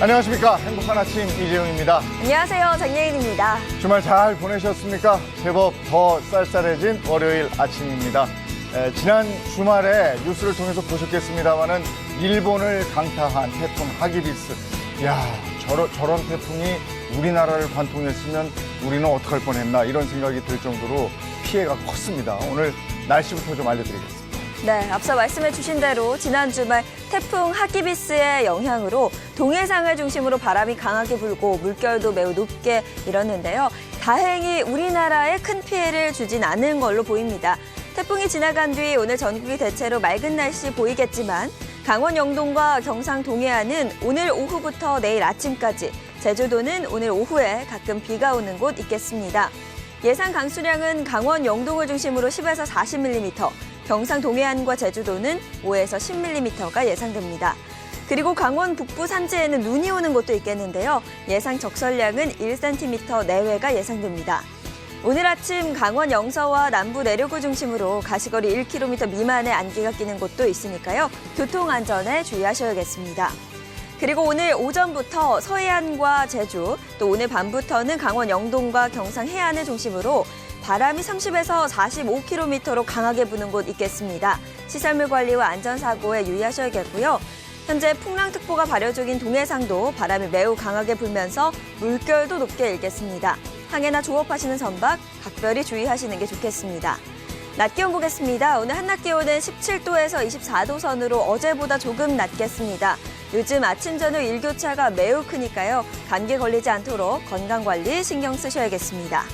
안녕하십니까. 행복한 아침 이재용입니다. 안녕하세요. 장예인입니다. 주말 잘 보내셨습니까? 제법 더 쌀쌀해진 월요일 아침입니다. 지난 주말에 뉴스를 통해서 보셨겠습니다마는 일본을 강타한 태풍 하기비스. 이야, 저런 태풍이 우리나라를 관통했으면 우리는 어떡할 뻔했나 이런 생각이 들 정도로 피해가 컸습니다. 오늘 날씨부터 좀 알려드리겠습니다. 네, 앞서 말씀해 주신 대로 지난 주말 태풍 하기비스의 영향으로 동해상을 중심으로 바람이 강하게 불고 물결도 매우 높게 일었는데요. 다행히 우리나라에 큰 피해를 주진 않은 걸로 보입니다. 태풍이 지나간 뒤 오늘 전국이 대체로 맑은 날씨 보이겠지만 강원 영동과 경상 동해안은 오늘 오후부터 내일 아침까지, 제주도는 오늘 오후에 가끔 비가 오는 곳 있겠습니다. 예상 강수량은 강원 영동을 중심으로 10에서 40mm, 경상 동해안과 제주도는 5에서 10mm가 예상됩니다. 그리고 강원 북부 산지에는 눈이 오는 곳도 있겠는데요. 예상 적설량은 1cm 내외가 예상됩니다. 오늘 아침 강원 영서와 남부 내륙을 중심으로 가시거리 1km 미만의 안개가 끼는 곳도 있으니까요. 교통안전에 주의하셔야겠습니다. 그리고 오늘 오전부터 서해안과 제주, 또 오늘 밤부터는 강원 영동과 경상 해안을 중심으로 바람이 30에서 45km로 강하게 부는 곳 있겠습니다. 시설물 관리와 안전사고에 유의하셔야겠고요. 현재 풍랑특보가 발효 중인 동해상도 바람이 매우 강하게 불면서 물결도 높게 일겠습니다. 항해나 조업하시는 선박 각별히 주의하시는 게 좋겠습니다. 낮 기온 보겠습니다. 오늘 한낮 기온은 17도에서 24도 선으로 어제보다 조금 낮겠습니다. 요즘 아침 저녁 일교차가 매우 크니까요. 감기에 걸리지 않도록 건강관리 신경 쓰셔야겠습니다.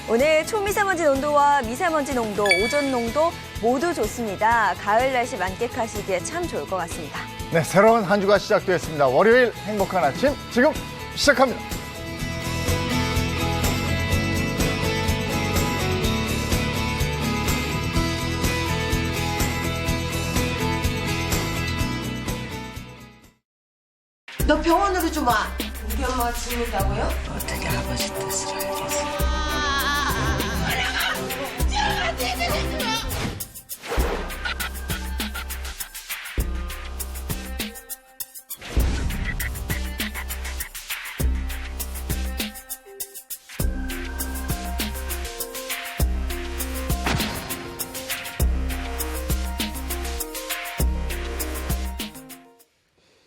오늘 초미세먼지 농도와 미세먼지 농도, 오존 농도 모두 좋습니다. 가을 날씨 만끽하시기에 참 좋을 것 같습니다. 네, 새로운 한 주가 시작되었습니다. 월요일 행복한 아침 지금 시작합니다. 너 병원으로 좀 와. 우리 엄마가 죽는다고요? 어떻게 아버지 뜻을 알겠어?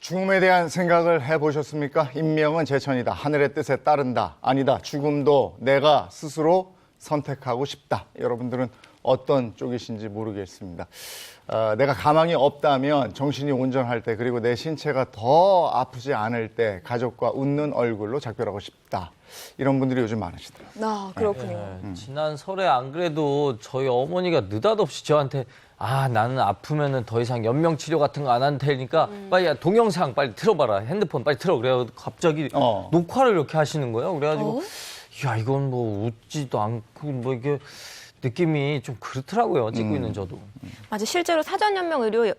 죽음에 대한 생각을 해보셨습니까? 인명은 제천이다. 하늘의 뜻에 따른다. 아니다. 죽음도 내가 스스로 선택하고 싶다. 여러분들은 어떤 쪽이신지 모르겠습니다. 내가 가망이 없다면 정신이 온전할 때, 그리고 내 신체가 더 아프지 않을 때 가족과 웃는 얼굴로 작별하고 싶다. 이런 분들이 요즘 많으시더라고요. 아, 그렇군요. 지난 설에 안 그래도 저희 어머니가 느닷없이 저한테 나는 아프면은 더 이상 연명 치료 같은 거 안 할 테니까 빨리 동영상 빨리 틀어봐라. 핸드폰 빨리 틀어. 그래요. 갑자기 녹화를 이렇게 하시는 거예요. 그래가지고 야, 이건 뭐 웃지도 않고 뭐 이게 느낌이 좀 그렇더라고요. 찍고 있는 저도. 맞아. 실제로 사전연명 의료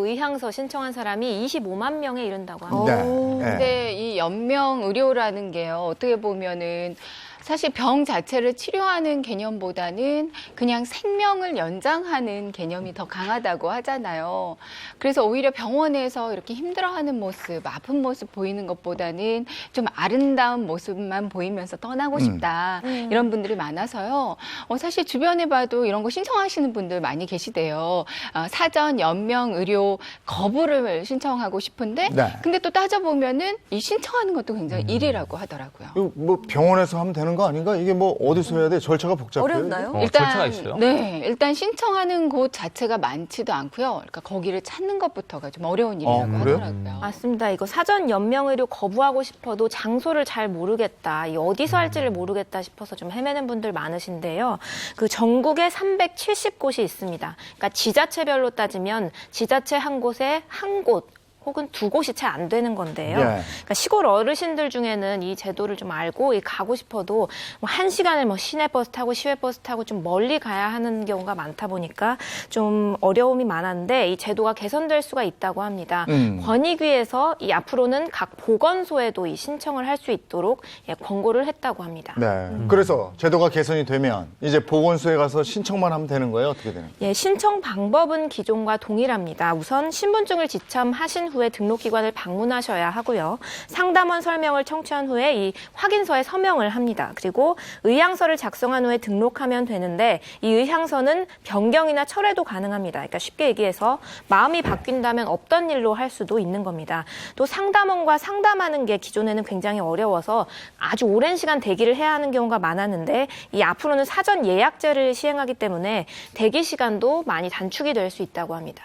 의향서 신청한 사람이 25만 명에 이른다고 합니다. 네. 네. 근데 이 연명 의료라는 게요, 어떻게 보면은 사실 병 자체를 치료하는 개념보다는 그냥 생명을 연장하는 개념이 더 강하다고 하잖아요. 그래서 오히려 병원에서 이렇게 힘들어하는 모습, 아픈 모습 보이는 것보다는 좀 아름다운 모습만 보이면서 떠나고 싶다. 이런 분들이 많아서요. 사실 주변에 봐도 이런 거 신청하시는 분들 많이 계시대요. 사전 연명 의료 거부를 신청하고 싶은데, 네. 근데 또 따져보면은 이 신청하는 것도 굉장히 일이라고 하더라고요. 이거 뭐 병원에서 하면 되는 거 아닌가? 이게 뭐 어디서 해야 돼? 절차가 복잡해요. 어렵나요? 절차가 있어요? 네, 일단 신청하는 곳 자체가 많지도 않고요. 그러니까 거기를 찾는 것부터가 좀 어려운 일이라고 그래요? 하더라고요. 맞습니다. 이거 사전 연명 의료 거부하고 싶어도 장소를 잘 모르겠다. 이 어디서 할지를 모르겠다 싶어서 좀 헤매는 분들 많으신데요. 그 전국에 370곳이 있습니다. 그러니까 지자체별로 따지면 지자체 한 곳에 한 곳 혹은 두 곳이 채 안 되는 건데요. 예. 그러니까 시골 어르신들 중에는 이 제도를 좀 알고 가고 싶어도 뭐 1시간을 뭐 시내버스 타고 시외버스 타고 좀 멀리 가야 하는 경우가 많다 보니까 좀 어려움이 많았는데 이 제도가 개선될 수가 있다고 합니다. 권익위에서 이 앞으로는 각 보건소에도 이 신청을 할 수 있도록 권고를 했다고 합니다. 네. 그래서 제도가 개선이 되면 이제 보건소에 가서 신청만 하면 되는 거예요? 어떻게 되는 거예요? 예, 신청 방법은 기존과 동일합니다. 우선 신분증을 지참하신 후에 등록기관을 방문하셔야 하고요. 상담원 설명을 청취한 후에 이 확인서에 서명을 합니다. 그리고 의향서를 작성한 후에 등록하면 되는데 이 의향서는 변경이나 철회도 가능합니다. 그러니까 쉽게 얘기해서 마음이 바뀐다면 없던 일로 할 수도 있는 겁니다. 또 상담원과 상담하는 게 기존에는 굉장히 어려워서 아주 오랜 시간 대기를 해야 하는 경우가 많았는데 이 앞으로는 사전 예약제를 시행하기 때문에 대기 시간도 많이 단축이 될 수 있다고 합니다.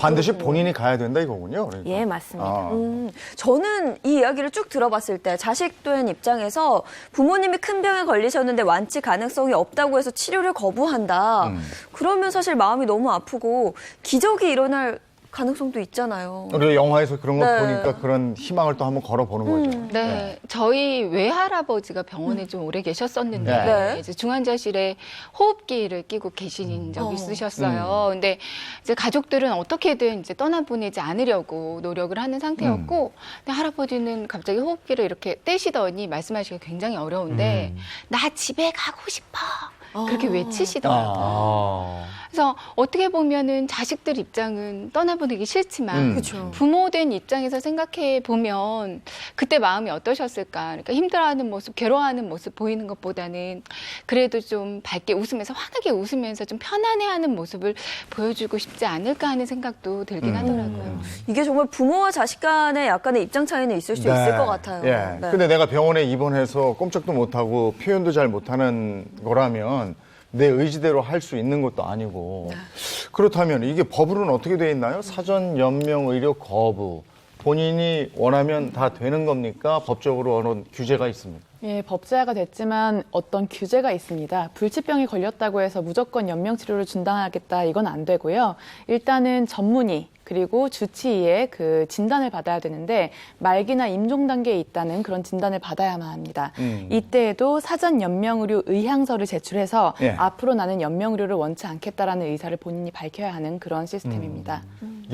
반드시 본인이 가야 된다 이거군요. 그러니까. 예, 맞습니다. 저는 이 이야기를 쭉 들어봤을 때 자식 된 입장에서 부모님이 큰 병에 걸리셨는데 완치 가능성이 없다고 해서 치료를 거부한다. 그러면 사실 마음이 너무 아프고 기적이 일어날 가능성도 있잖아요. 우리 영화에서 그런 거 네. 보니까 그런 희망을 또 한번 걸어보는 거죠. 네, 저희 외할아버지가 병원에 좀 오래 계셨었는데 네. 이제 중환자실에 호흡기를 끼고 계신 적이 있으셨어요. 근데 이제 가족들은 어떻게든 이제 떠나보내지 않으려고 노력을 하는 상태였고, 근데 할아버지는 갑자기 호흡기를 이렇게 떼시더니 말씀하시기가 굉장히 어려운데 나 집에 가고 싶어. 그렇게 외치시더라고요. 그래서 어떻게 보면은 자식들 입장은 떠나보내기 싫지만 부모된 입장에서 생각해 보면 그때 마음이 어떠셨을까? 그러니까 힘들어하는 모습, 괴로워하는 모습 보이는 것보다는 그래도 좀 밝게 웃으면서 환하게 웃으면서 좀 편안해하는 모습을 보여주고 싶지 않을까 하는 생각도 들긴 하더라고요. 이게 정말 부모와 자식 간의 약간의 입장 차이는 있을 수 있을 것 같아요. 예. 네. 근데 내가 병원에 입원해서 꼼짝도 못하고 표현도 잘 못하는 거라면 내 의지대로 할 수 있는 것도 아니고 그렇다면 이게 법으로는 어떻게 돼 있나요? 사전 연명 의료 거부 본인이 원하면 다 되는 겁니까? 법적으로 어느 규제가 있습니까? 예, 법제화가 됐지만 어떤 규제가 있습니다. 불치병이 걸렸다고 해서 무조건 연명치료를 중단하겠다 이건 안 되고요. 일단은 전문의 그리고 주치의의 그 진단을 받아야 되는데 말기나 임종 단계에 있다는 그런 진단을 받아야만 합니다. 이때에도 사전 연명의료 의향서를 제출해서 예. 앞으로 나는 연명의료를 원치 않겠다라는 의사를 본인이 밝혀야 하는 그런 시스템입니다.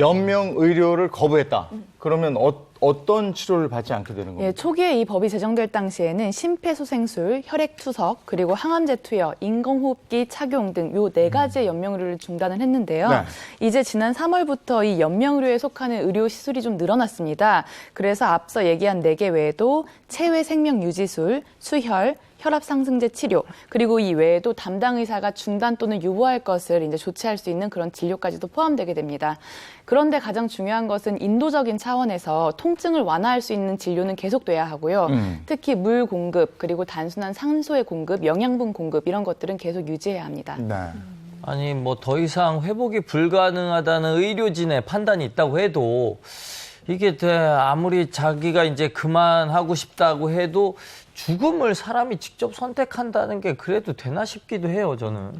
연명 의료를 거부했다. 그러면 어떤 치료를 받지 않게 되는 겁니까? 예, 초기에 이 법이 제정될 당시에는 심폐소생술, 혈액투석, 그리고 항암제 투여, 인공호흡기 착용 등 요 4가지의 연명의료를 중단을 했는데요. 네. 이제 지난 3월부터 이 연명의료에 속하는 의료 시술이 좀 늘어났습니다. 그래서 앞서 얘기한 4개 외에도 체외 생명유지술, 수혈, 혈압상승제 치료, 그리고 이 외에도 담당 의사가 중단 또는 유보할 것을 이제 조치할 수 있는 그런 진료까지도 포함되게 됩니다. 그런데 가장 중요한 것은 인도적인 차원에서 통증을 완화할 수 있는 진료는 계속돼야 하고요. 특히 물 공급, 그리고 단순한 산소의 공급, 영양분 공급 이런 것들은 계속 유지해야 합니다. 네. 아니 뭐 더 이상 회복이 불가능하다는 의료진의 판단이 있다고 해도 이게 아무리 자기가 이제 그만하고 싶다고 해도 죽음을 사람이 직접 선택한다는 게 그래도 되나 싶기도 해요, 저는.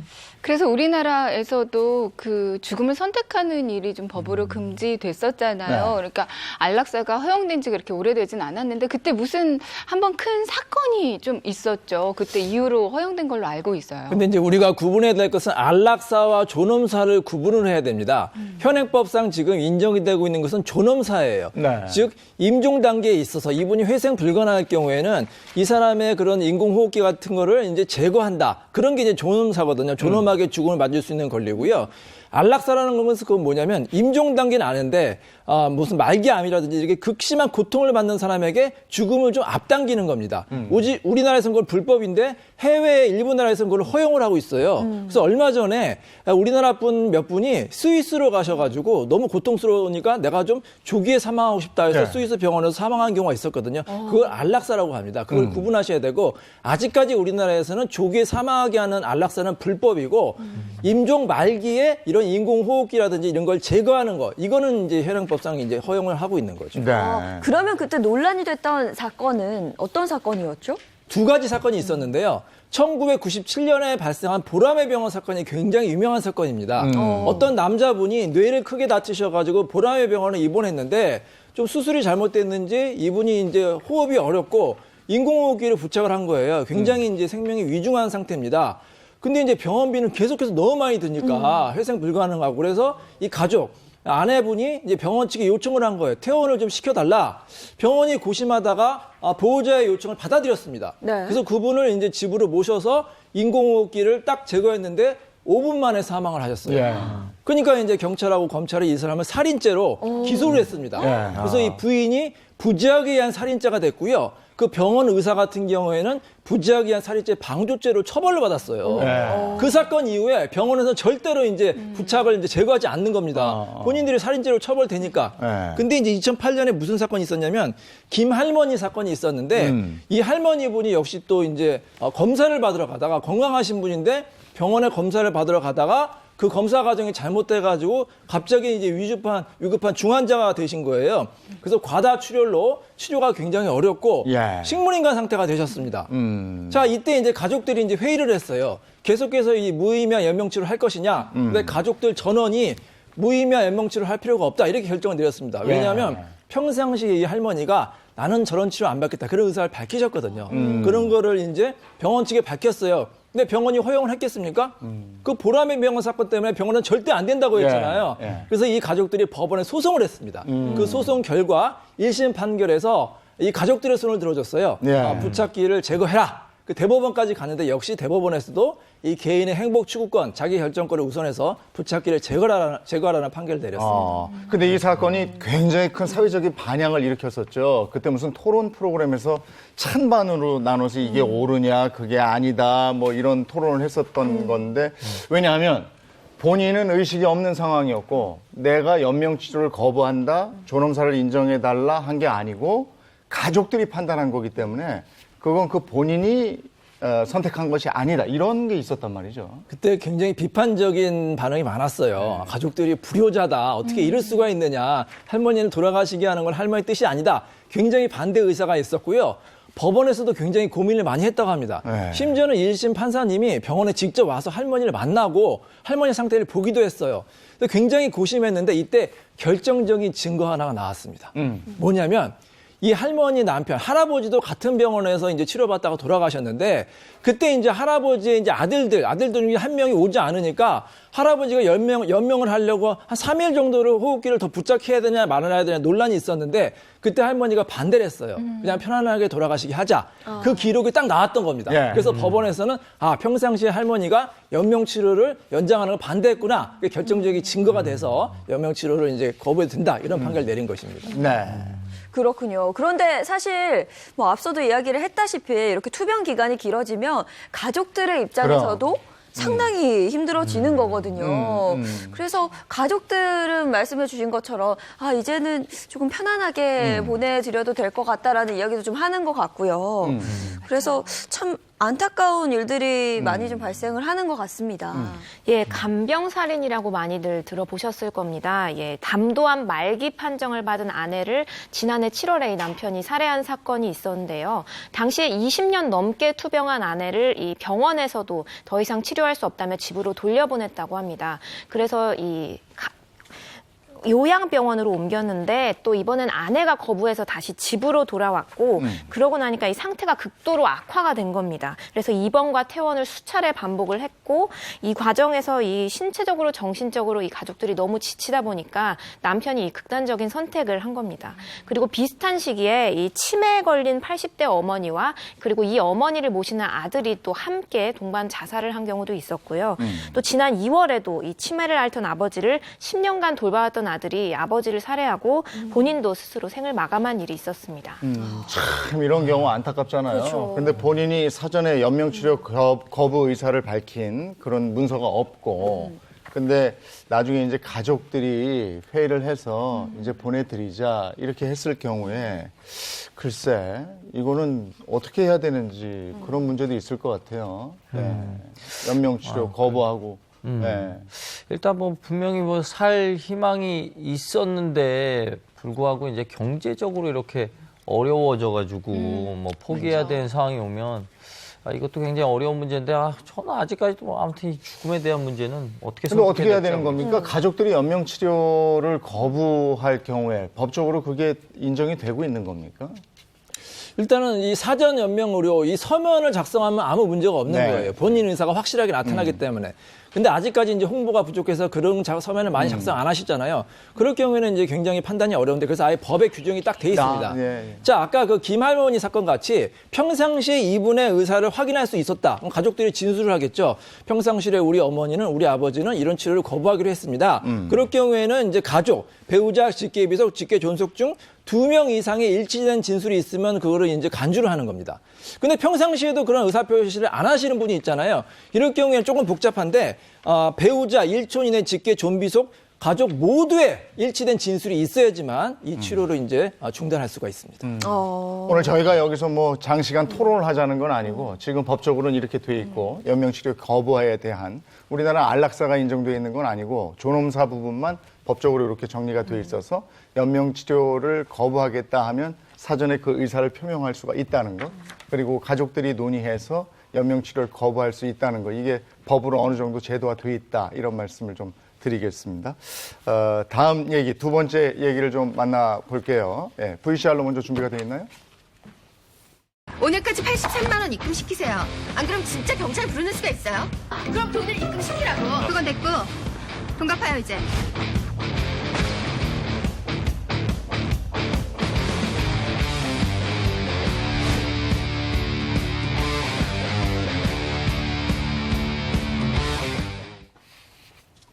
그래서 우리나라에서도 그 죽음을 선택하는 일이 좀 법으로 금지됐었잖아요. 네. 그러니까 안락사가 허용된 지가 그렇게 오래되진 않았는데 그때 무슨 한번 큰 사건이 좀 있었죠. 그때 이후로 허용된 걸로 알고 있어요. 근데 이제 우리가 구분해야 될 것은 안락사와 존엄사를 구분을 해야 됩니다. 현행법상 지금 인정이 되고 있는 것은 존엄사예요. 네. 즉 임종 단계에 있어서 이분이 회생 불가능할 경우에는 이 사람의 그런 인공호흡기 같은 거를 이제 제거한다. 그런 게 이제 존엄사거든요. 존엄하게 죽음을 맞을 수 있는 권리고요. 안락사라는 것은 그건 뭐냐면 임종 단계는 아는데 무슨 말기암이라든지 이렇게 극심한 고통을 받는 사람에게 죽음을 좀 앞당기는 겁니다. 오직 우리나라에서는 그걸 불법인데 해외 일부 나라에서는 그걸 허용을 하고 있어요. 그래서 얼마 전에 우리나라 분 몇 분이 스위스로 가셔가지고 너무 고통스러우니까 내가 좀 조기에 사망하고 싶다 해서 네. 스위스 병원에서 사망한 경우가 있었거든요. 그걸 안락사라고 합니다. 그걸 구분하셔야 되고 아직까지 우리나라에서는 조기에 사망하게 하는 안락사는 불법이고 임종 말기에 이런 인공호흡기라든지 이런 걸 제거하는 거 이거는 이제 현행법상 이제 허용을 하고 있는 거죠. 네. 그러면 그때 논란이 됐던 사건은 어떤 사건이었죠? 두 가지 사건이 있었는데요. 1997년에 발생한 보라매 병원 사건이 굉장히 유명한 사건입니다. 어떤 남자분이 뇌를 크게 다치셔가지고 보라매 병원에 입원했는데 좀 수술이 잘못됐는지 이분이 이제 호흡이 어렵고 인공호흡기를 부착을 한 거예요. 굉장히 이제 생명이 위중한 상태입니다. 근데 이제 병원비는 계속해서 너무 많이 드니까 회생 불가능하고 그래서 이 가족 아내분이 이제 병원 측에 요청을 한 거예요. 퇴원을 좀 시켜달라. 병원이 고심하다가 보호자의 요청을 받아들였습니다. 네. 그래서 그분을 이제 집으로 모셔서 인공호흡기를 딱 제거했는데 5분 만에 사망을 하셨어요. 예. 그러니까 이제 경찰하고 검찰이 이 사람을 살인죄로 기소를 했습니다. 예. 그래서 이 부인이 부지하게 의한 살인죄가 됐고요. 그 병원 의사 같은 경우에는 부지하게 의한 살인죄 방조죄로 처벌을 받았어요. 예. 그 사건 이후에 병원에서 절대로 이제 부착을 이제 제거하지 않는 겁니다. 본인들이 살인죄로 처벌되니까. 예. 근데 이제 2008년에 무슨 사건이 있었냐면 김 할머니 사건이 있었는데 이 할머니 분이 역시 또 이제 검사를 받으러 가다가 건강하신 분인데 병원에 검사를 받으러 가다가 그 검사 과정이 잘못돼가지고 갑자기 이제 위급한 중환자가 되신 거예요. 그래서 과다출혈로 치료가 굉장히 어렵고 예. 식물인간 상태가 되셨습니다. 자, 이때 이제 가족들이 이제 회의를 했어요. 계속해서 이 무의미한 연명치료를 할 것이냐. 근데 가족들 전원이 무의미한 연명치료를 할 필요가 없다. 이렇게 결정을 내렸습니다. 왜냐하면 평상시에 이 할머니가 나는 저런 치료 안 받겠다. 그런 의사를 밝히셨거든요. 그런 거를 이제 병원 측에 밝혔어요. 근데 병원이 허용을 했겠습니까? 그 보라매 병원 사건 때문에 병원은 절대 안 된다고 했잖아요. 예. 그래서 이 가족들이 법원에 소송을 했습니다. 그 소송 결과 1심 판결에서 이 가족들의 손을 들어줬어요. 예. 부착기를 제거해라. 그 대법원까지 갔는데 역시 대법원에서도 이 개인의 행복 추구권, 자기 결정권을 우선해서 부착기를 제거하라는 판결을 내렸습니다. 근데 이 사건이 굉장히 큰 사회적인 반향을 일으켰었죠. 그때 무슨 토론 프로그램에서 찬반으로 나눠서 이게 옳으냐, 그게 아니다, 뭐 이런 토론을 했었던 건데, 왜냐하면 본인은 의식이 없는 상황이었고, 내가 연명치료를 거부한다, 존엄사를 인정해달라 한 게 아니고, 가족들이 판단한 거기 때문에, 그건 그 본인이 선택한 것이 아니다. 이런 게 있었단 말이죠. 그때 굉장히 비판적인 반응이 많았어요. 가족들이 불효자다. 어떻게 이럴 수가 있느냐. 할머니는 돌아가시게 하는 건 할머니 뜻이 아니다. 굉장히 반대 의사가 있었고요. 법원에서도 굉장히 고민을 많이 했다고 합니다. 네. 심지어는 1심 판사님이 병원에 직접 와서 할머니를 만나고 할머니 상태를 보기도 했어요. 굉장히 고심했는데 이때 결정적인 증거 하나가 나왔습니다. 뭐냐면 이 할머니 남편, 할아버지도 같은 병원에서 이제 치료받다가 돌아가셨는데 그때 이제 할아버지의 이제 아들들 중에 한 명이 오지 않으니까 할아버지가 연명을 하려고 한 3일 정도를 호흡기를 더 부착해야 되냐 말아야 되냐 논란이 있었는데 그때 할머니가 반대를 했어요. 그냥 편안하게 돌아가시게 하자. 그 기록이 딱 나왔던 겁니다. 예. 그래서 법원에서는 평상시에 할머니가 연명치료를 연장하는 걸 반대했구나. 그게 결정적인 증거가 돼서 연명치료를 이제 거부해도 된다. 이런 판결을 내린 것입니다. 네. 그렇군요. 그런데 사실 뭐 앞서도 이야기를 했다시피 이렇게 투병 기간이 길어지면 가족들의 입장에서도 상당히 힘들어지는 거거든요. 그래서 가족들은 말씀해 주신 것처럼 이제는 조금 편안하게 보내드려도 될 것 같다라는 이야기도 좀 하는 것 같고요. 그래서 참 안타까운 일들이 많이 좀 발생을 하는 것 같습니다. 예, 간병살인이라고 많이들 들어보셨을 겁니다. 예, 담도암 말기 판정을 받은 아내를 지난해 7월에 이 남편이 살해한 사건이 있었는데요. 당시에 20년 넘게 투병한 아내를 이 병원에서도 더 이상 치료할 수 없다며 집으로 돌려보냈다고 합니다. 그래서 이 요양병원으로 옮겼는데 또 이번엔 아내가 거부해서 다시 집으로 돌아왔고 그러고 나니까 이 상태가 극도로 악화가 된 겁니다. 그래서 입원과 퇴원을 수차례 반복을 했고 이 과정에서 이 신체적으로 정신적으로 이 가족들이 너무 지치다 보니까 남편이 이 극단적인 선택을 한 겁니다. 그리고 비슷한 시기에 이 치매에 걸린 80대 어머니와 그리고 이 어머니를 모시는 아들이 또 함께 동반 자살을 한 경우도 있었고요. 또 지난 2월에도 이 치매를 앓던 아버지를 10년간 돌봐왔던 아들이 아버지를 살해하고 본인도 스스로 생을 마감한 일이 있었습니다. 참 이런 경우 안타깝잖아요. 그렇죠. 근데 본인이 사전에 연명치료 거부 의사를 밝힌 그런 문서가 없고 근데 나중에 이제 가족들이 회의를 해서 이제 보내드리자 이렇게 했을 경우에 글쎄 이거는 어떻게 해야 되는지 그런 문제도 있을 것 같아요. 네. 연명치료 거부하고. 네. 일단 뭐 분명히 뭐 살 희망이 있었는데 불구하고 이제 경제적으로 이렇게 어려워져가지고 뭐 포기해야 되는 상황이 오면 이것도 굉장히 어려운 문제인데 저는 아직까지도 뭐 아무튼 이 죽음에 대한 문제는 어떻게 근데 어떻게 해야 될지 되는 겁니까? 가족들이 연명 치료를 거부할 경우에 법적으로 그게 인정이 되고 있는 겁니까? 일단은 이 사전 연명 의료 이 서면을 작성하면 아무 문제가 없는 네. 거예요. 본인 의사가 확실하게 나타나기 때문에. 근데 아직까지 이제 홍보가 부족해서 그런 서면을 많이 작성 안 하시잖아요. 그럴 경우에는 이제 굉장히 판단이 어려운데 그래서 아예 법에 규정이 딱 돼 있습니다. 예. 자, 아까 그 김할머니 사건 같이 평상시에 이분의 의사를 확인할 수 있었다. 그럼 가족들이 진술을 하겠죠. 평상시에 우리 어머니는 우리 아버지는 이런 치료를 거부하기로 했습니다. 그럴 경우에는 이제 가족, 배우자, 직계비속, 직계 존속 중 2명 이상의 일치된 진술이 있으면 그거를 이제 간주를 하는 겁니다. 근데 평상시에도 그런 의사표시를 안 하시는 분이 있잖아요. 이럴 경우에는 조금 복잡한데 배우자, 일촌인의 직계 존비속, 가족 모두의 일치된 진술이 있어야지만 이 치료를 이제 중단할 수가 있습니다. 오늘 저희가 여기서 뭐 장시간 토론을 하자는 건 아니고 지금 법적으로는 이렇게 돼 있고 연명치료 거부에 대한 우리나라 안락사가 인정되어 있는 건 아니고 존엄사 부분만 법적으로 이렇게 정리가 돼 있어서 연명치료를 거부하겠다 하면 사전에 그 의사를 표명할 수가 있다는 것, 그리고 가족들이 논의해서 연명치료를 거부할 수 있다는 것, 이게 법으로 어느 정도 제도화돼 있다, 이런 말씀을 좀 드리겠습니다. 다음 얘기, 두 번째 얘기를 좀 만나볼게요. 예, VCR로 먼저 준비가 되어 있나요? 오늘까지 83만 원 입금시키세요. 안 그럼 진짜 경찰 부르는 수가 있어요. 그럼 돈을 입금시키라고. 그건 됐고 돈 갚아요 이제.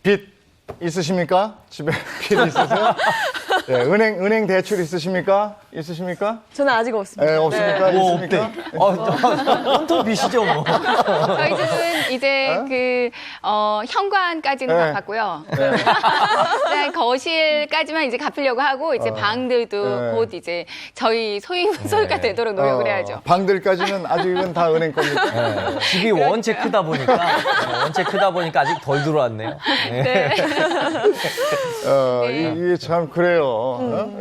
빚 있으십니까? 집에 빚 있으세요? 네, 은행 대출 있으십니까? 있으십니까? 저는 아직 없습니다. 네, 없습니까? 뭐 있습니까? 온통 빚이죠 뭐. 저희 집은 이제 현관까지는 네. 갚았고요. 네, 거실까지만 이제 갚으려고 하고 이제 방들도 네. 곧 이제 저희 소유가 되도록 노력을 해야죠. 방들까지는 아직은 다 은행 겁니까? 집이 원체 크다 보니까 아직 덜 들어왔네요. 네. 이게 참 그래요.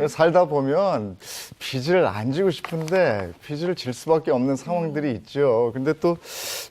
살다 보면 빚을 안 지고 싶은데 빚을 질 수밖에 없는 상황들이 있죠. 근데 또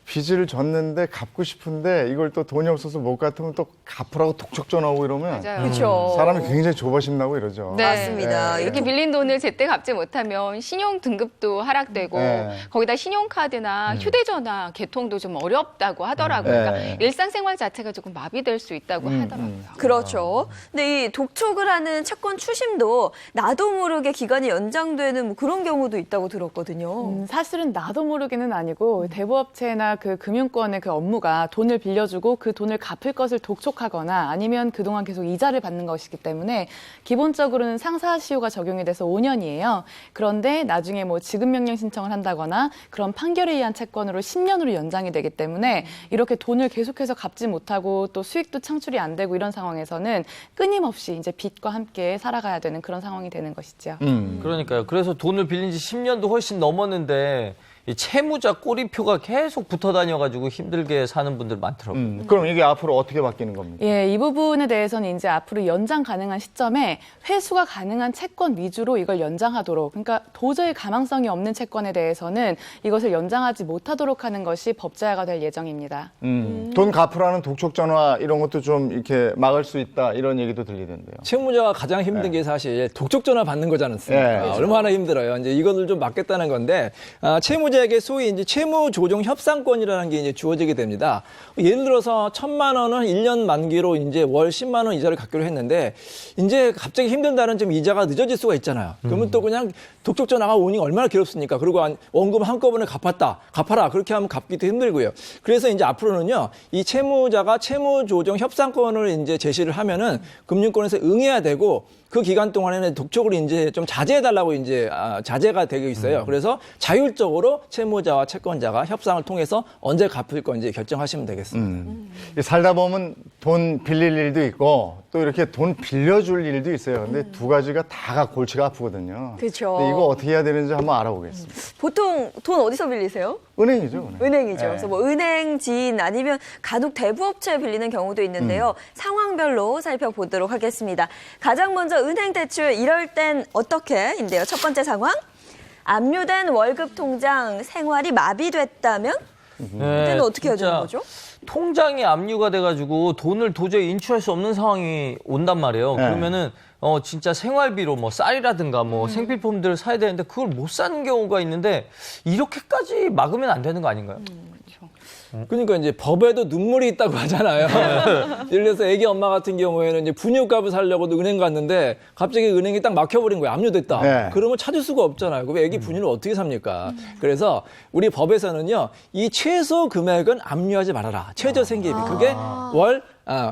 빚을 졌는데 갚고 싶은데 이걸 또 돈이 없어서 못 갚으면 또 갚으라고 독촉 전화오고 이러면 맞아요. 그렇죠. 사람이 굉장히 조바심 나고 이러죠. 네. 맞습니다. 이렇게 빌린 돈을 제때 갚지 못하면 신용 등급도 하락되고 네. 거기다 신용카드나 휴대전화 개통도 좀 어렵다고 하더라고요. 네. 그러니까 일상생활 자체가 조금 마비될 수 있다고 하더라고요. 그렇죠. 근데 이 독촉을 하는 채권 추심도 나도 모르게 기간이 연장되는 뭐 그런 경우도 있다고 들었거든요. 사실은 나도 모르게는 아니고 대부업체나 그 금융권의 그 업무가 돈을 빌려주고 그 돈을 갚을 것을 독촉하거나 아니면 그동안 계속 이자를 받는 것이기 때문에 기본적으로는 상사시효가 적용이 돼서 5년이에요. 그런데 나중에 뭐 지급명령 신청을 한다거나 그런 판결에 의한 채권으로 10년으로 연장이 되기 때문에 이렇게 돈을 계속해서 갚지 못하고 또 수익도 창출이 안 되고 이런 상황에서는 끊임없이 이제 빚과 함께 살아가야 되는 그런 상황이 되는 것이죠. 그러니까요. 그래서 돈을 빌린 지 10년도 훨씬 넘었는데 이 채무자 꼬리표가 계속 붙어 다녀가지고 힘들게 사는 분들 많더라고요. 그럼 이게 앞으로 어떻게 바뀌는 겁니까? 예, 이 부분에 대해서는 이제 앞으로 연장 가능한 시점에 회수가 가능한 채권 위주로 이걸 연장하도록, 그러니까 도저히 가망성이 없는 채권에 대해서는 이것을 연장하지 못하도록 하는 것이 법제화가 될 예정입니다. 돈 갚으라는 독촉 전화 이런 것도 좀 이렇게 막을 수 있다, 이런 얘기도 들리던데요. 채무자가 가장 힘든 게 사실 독촉 전화 받는 거지 않습니까? 네, 그렇죠. 얼마나 힘들어요. 이제 이거를 좀 막겠다는 건데 채무자에게 소위 이제 채무 조정 협상권이라는 게 이제 주어지게 됩니다. 예를 들어서 1,000만 원은 1년 만기로 이제 월 10만 원 이자를 갚기로 했는데 이제 갑자기 힘든다는 좀 이자가 늦어질 수가 있잖아요. 그러면 또 그냥 독촉 전화가 오니 얼마나 괴롭습니까? 그리고 원금 한꺼번에 갚아라. 그렇게 하면 갚기도 힘들고요. 그래서 이제 앞으로는요, 이 채무자가 채무 조정 협상권을 이제 제시를 하면은 금융권에서 응해야 되고 그 기간 동안에는 독촉을 이제 좀 자제해달라고 이제 자제가 되고 있어요. 그래서 자율적으로 채무자와 채권자가 협상을 통해서 언제 갚을 건지 결정하시면 되겠습니다. 살다 보면 돈 빌릴 일도 있고 또 이렇게 돈 빌려줄 일도 있어요. 근데 두 가지가 다가 골치가 아프거든요. 그렇죠. 근데 이거 어떻게 해야 되는지 한번 알아보겠습니다. 보통 돈 어디서 빌리세요? 은행이죠, 은행. 은행이죠. 네. 그래서 뭐 은행 지인 아니면 간혹 대부업체에 빌리는 경우도 있는데요. 상황별로 살펴보도록 하겠습니다. 가장 먼저 은행 대출 이럴 땐 어떻게 인데요. 첫 번째 상황. 압류된 월급 통장 생활이 마비됐다면 그때는 어떻게 해야 되는 거죠? 통장이 압류가 돼가지고 돈을 도저히 인출할 수 없는 상황이 온단 말이에요. 네. 그러면은 진짜 생활비로 뭐 쌀이라든가 뭐 생필품들을 사야 되는데 그걸 못 사는 경우가 있는데 이렇게까지 막으면 안 되는 거 아닌가요? 그러니까 이제 법에도 눈물이 있다고 하잖아요. 예를 들어서 애기 엄마 같은 경우에는 이제 분유값을 사려고도 은행 갔는데 갑자기 은행이 딱 막혀버린 거예요. 압류됐다. 네. 그러면 찾을 수가 없잖아요. 그럼 애기 분유를 어떻게 삽니까? 그래서 우리 법에서는요, 이 최소 금액은 압류하지 말아라. 최저 생계비.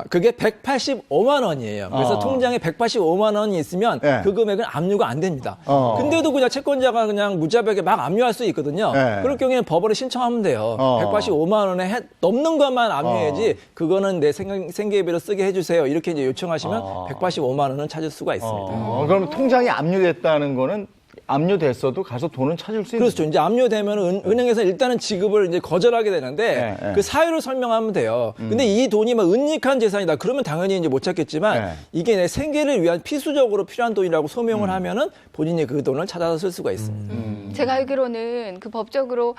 그게 185만 원이에요. 그래서 통장에 185만 원이 있으면 네. 그 금액은 압류가 안 됩니다. 근데도 그냥 채권자가 그냥 무자백에 막 압류할 수 있거든요. 네. 그럴 경우에는 법원에 신청하면 돼요. 185만 원에 넘는 것만 압류해야지 그거는 내 생계비로 쓰게 해주세요. 이렇게 이제 요청하시면 185만 원은 찾을 수가 있습니다. 그럼 통장이 압류됐다는 거는 압류됐어도 가서 돈은 찾을 수 있는 그렇죠. 이제 압류되면 은행에서 일단은 지급을 이제 거절하게 되는데 네, 네. 그 사유를 설명하면 돼요. 근데 이 돈이 막 은닉한 재산이다. 그러면 당연히 이제 못 찾겠지만 네. 이게 내 생계를 위한 필수적으로 필요한 돈이라고 소명을 하면은 본인이 그 돈을 찾아서 쓸 수가 있습니다. 제가 알기로는 그 법적으로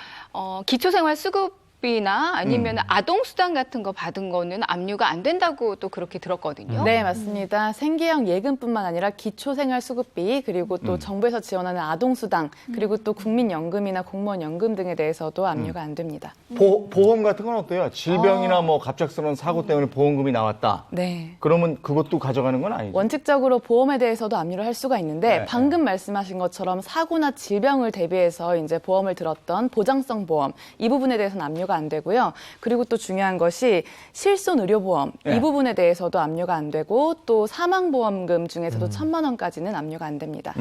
기초생활수급비나 아니면 아동수당 같은 거 받은 거는 압류가 안 된다고 또 그렇게 들었거든요. 네, 맞습니다. 생계형 예금뿐만 아니라 기초생활수급비, 그리고 또 정부에서 지원하는 아동수당, 그리고 또 국민연금이나 공무원연금 등에 대해서도 압류가 안 됩니다. 보험 같은 건 어때요? 질병이나 뭐 갑작스러운 사고 때문에 보험금이 나왔다. 네. 그러면 그것도 가져가는 건 아니죠? 원칙적으로 보험에 대해서도 압류를 할 수가 있는데 네, 방금 말씀하신 것처럼 사고나 질병을 대비해서 이제 보험을 들었던 보장성 보험 이 부분에 대해서는 압류가 안 되고요. 그리고 또 중요한 것이 실손의료보험 네. 이 부분에 대해서도 압류가 안 되고 또 사망보험금 중에서도 1,000만 원까지는 압류가 안 됩니다.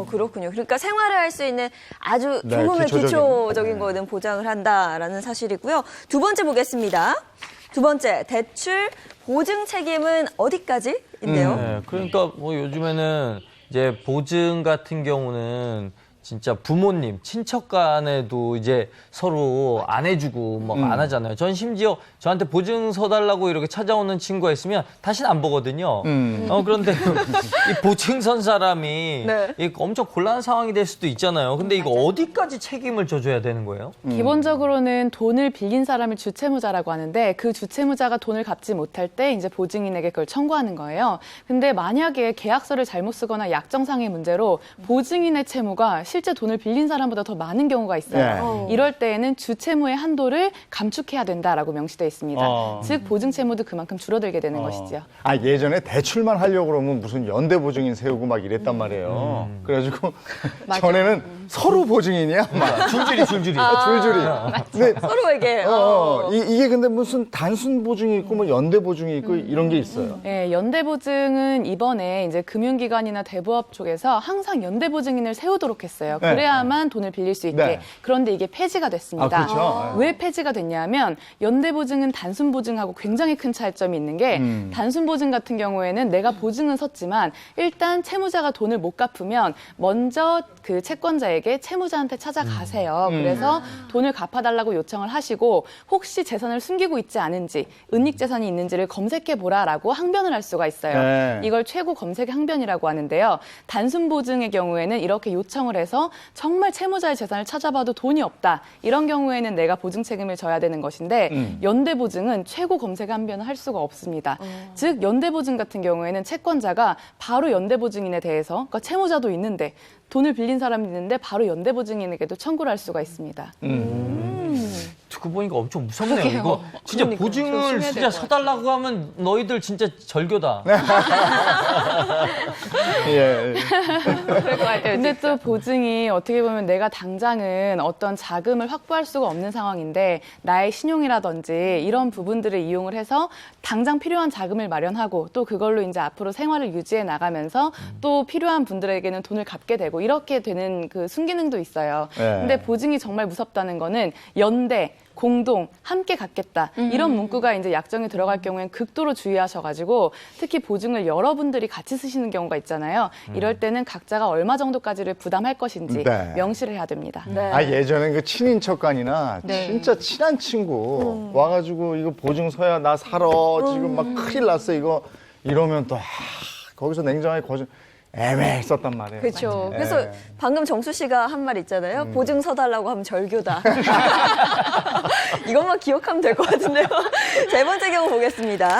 그렇군요. 그러니까 생활을 할 수 있는 아주 네, 조금의 기초적인. 기초적인 거는 보장을 한다라는 사실이고요. 두 번째 보겠습니다. 두 번째, 대출 보증 책임은 어디까지인데요? 네, 그러니까 뭐 요즘에는 이제 보증 같은 경우는 진짜 부모님, 친척 간에도 이제 서로 안 해주고 막 안 하잖아요. 전 심지어 저한테 보증 서달라고 이렇게 찾아오는 친구가 있으면 다시는 안 보거든요. 그런데 이 보증 선 사람이 네. 이 엄청 곤란한 상황이 될 수도 있잖아요. 근데 이거 어디까지 책임을 져줘야 되는 거예요? 기본적으로는 돈을 빌린 사람을 주채무자라고 하는데 그 주채무자가 돈을 갚지 못할 때 이제 보증인에게 그걸 청구하는 거예요. 근데 만약에 계약서를 잘못 쓰거나 약정상의 문제로 보증인의 채무가 실제 돈을 빌린 사람보다 더 많은 경우가 있어요. 이럴 때에는 주채무의 한도를 감축해야 된다라고 명시되어 있습니다. 즉 보증 채무도 그만큼 줄어들게 되는 것이죠. 예전에 대출만 하려고 그러면 무슨 연대 보증인 세우고 막 이랬단 말이에요. 그래가지고 전에는 서로 보증인이야. 막 줄줄이. 줄줄이. 근데 서로에게. 이게 근데 무슨 단순 보증이 있고 뭐 연대 보증이 있고 이런 게 있어요. 네, 연대보증은 이번에 이제 금융기관이나 대부업 쪽에서 항상 연대보증인을 세우도록 했어요. 네. 그래야만 돈을 빌릴 수 있게. 네. 그런데 이게 폐지가 됐습니다. 그렇죠. 왜 폐지가 됐냐면 연대보증은 단순보증하고 굉장히 큰 차이점이 있는 게 단순보증 같은 경우에는 내가 보증은 섰지만 일단 채무자가 돈을 못 갚으면 먼저 그 채권자에게 채무자한테 찾아가세요. 그래서 돈을 갚아달라고 요청을 하시고 혹시 재산을 숨기고 있지 않은지 은닉 재산이 있는지를 검색해보라라고 항변을 할 수가 있어요. 네. 이걸 최고 검색 항변이라고 하는데요. 단순 보증의 경우에는 이렇게 요청을 해서 정말 채무자의 재산을 찾아봐도 돈이 없다. 이런 경우에는 내가 보증 책임을 져야 되는 것인데 연대 보증은 최고 검색 항변을 할 수가 없습니다. 즉 연대 보증 같은 경우에는 채권자가 바로 연대 보증인에 대해서 그러니까 채무자도 있는데 돈을 빌린 사람이 있는데 바로 연대 보증인에게도 청구를 할 수가 있습니다. 듣고 보니까 엄청 무섭네요. 이거 진짜 보증을 진짜 서달라고 하면 너희들 진짜 절교다. 예. 근데 또 보증이 어떻게 보면 내가 당장은 어떤 자금을 확보할 수가 없는 상황인데 나의 신용이라든지 이런 부분들을 이용을 해서 당장 필요한 자금을 마련하고 또 그걸로 이제 앞으로 생활을 유지해 나가면서 또 필요한 분들에게는 돈을 갚게 되고 이렇게 되는 그 순기능도 있어요. 네. 근데 보증이 정말 무섭다는 거는 연대 공동, 함께 갖겠다. 이런 문구가 이제 약정에 들어갈 경우엔 극도로 주의하셔가지고 특히 보증을 여러분들이 같이 쓰시는 경우가 있잖아요. 이럴 때는 각자가 얼마 정도까지를 부담할 것인지 네. 명시를 해야 됩니다. 예전엔 그 친인척간이나 진짜 친한 친구 와가지고 이거 보증 서야 나 살아 지금 막 큰일 났어 이거 이러면 또 거기서 냉정하게 애매했었단 말이에요. 그렇죠. 네. 그래서 방금 정수 씨가 한 말 있잖아요. 보증 서달라고 하면 절교다. 이것만 기억하면 될 것 같은데요. 세 번째 경우 보겠습니다.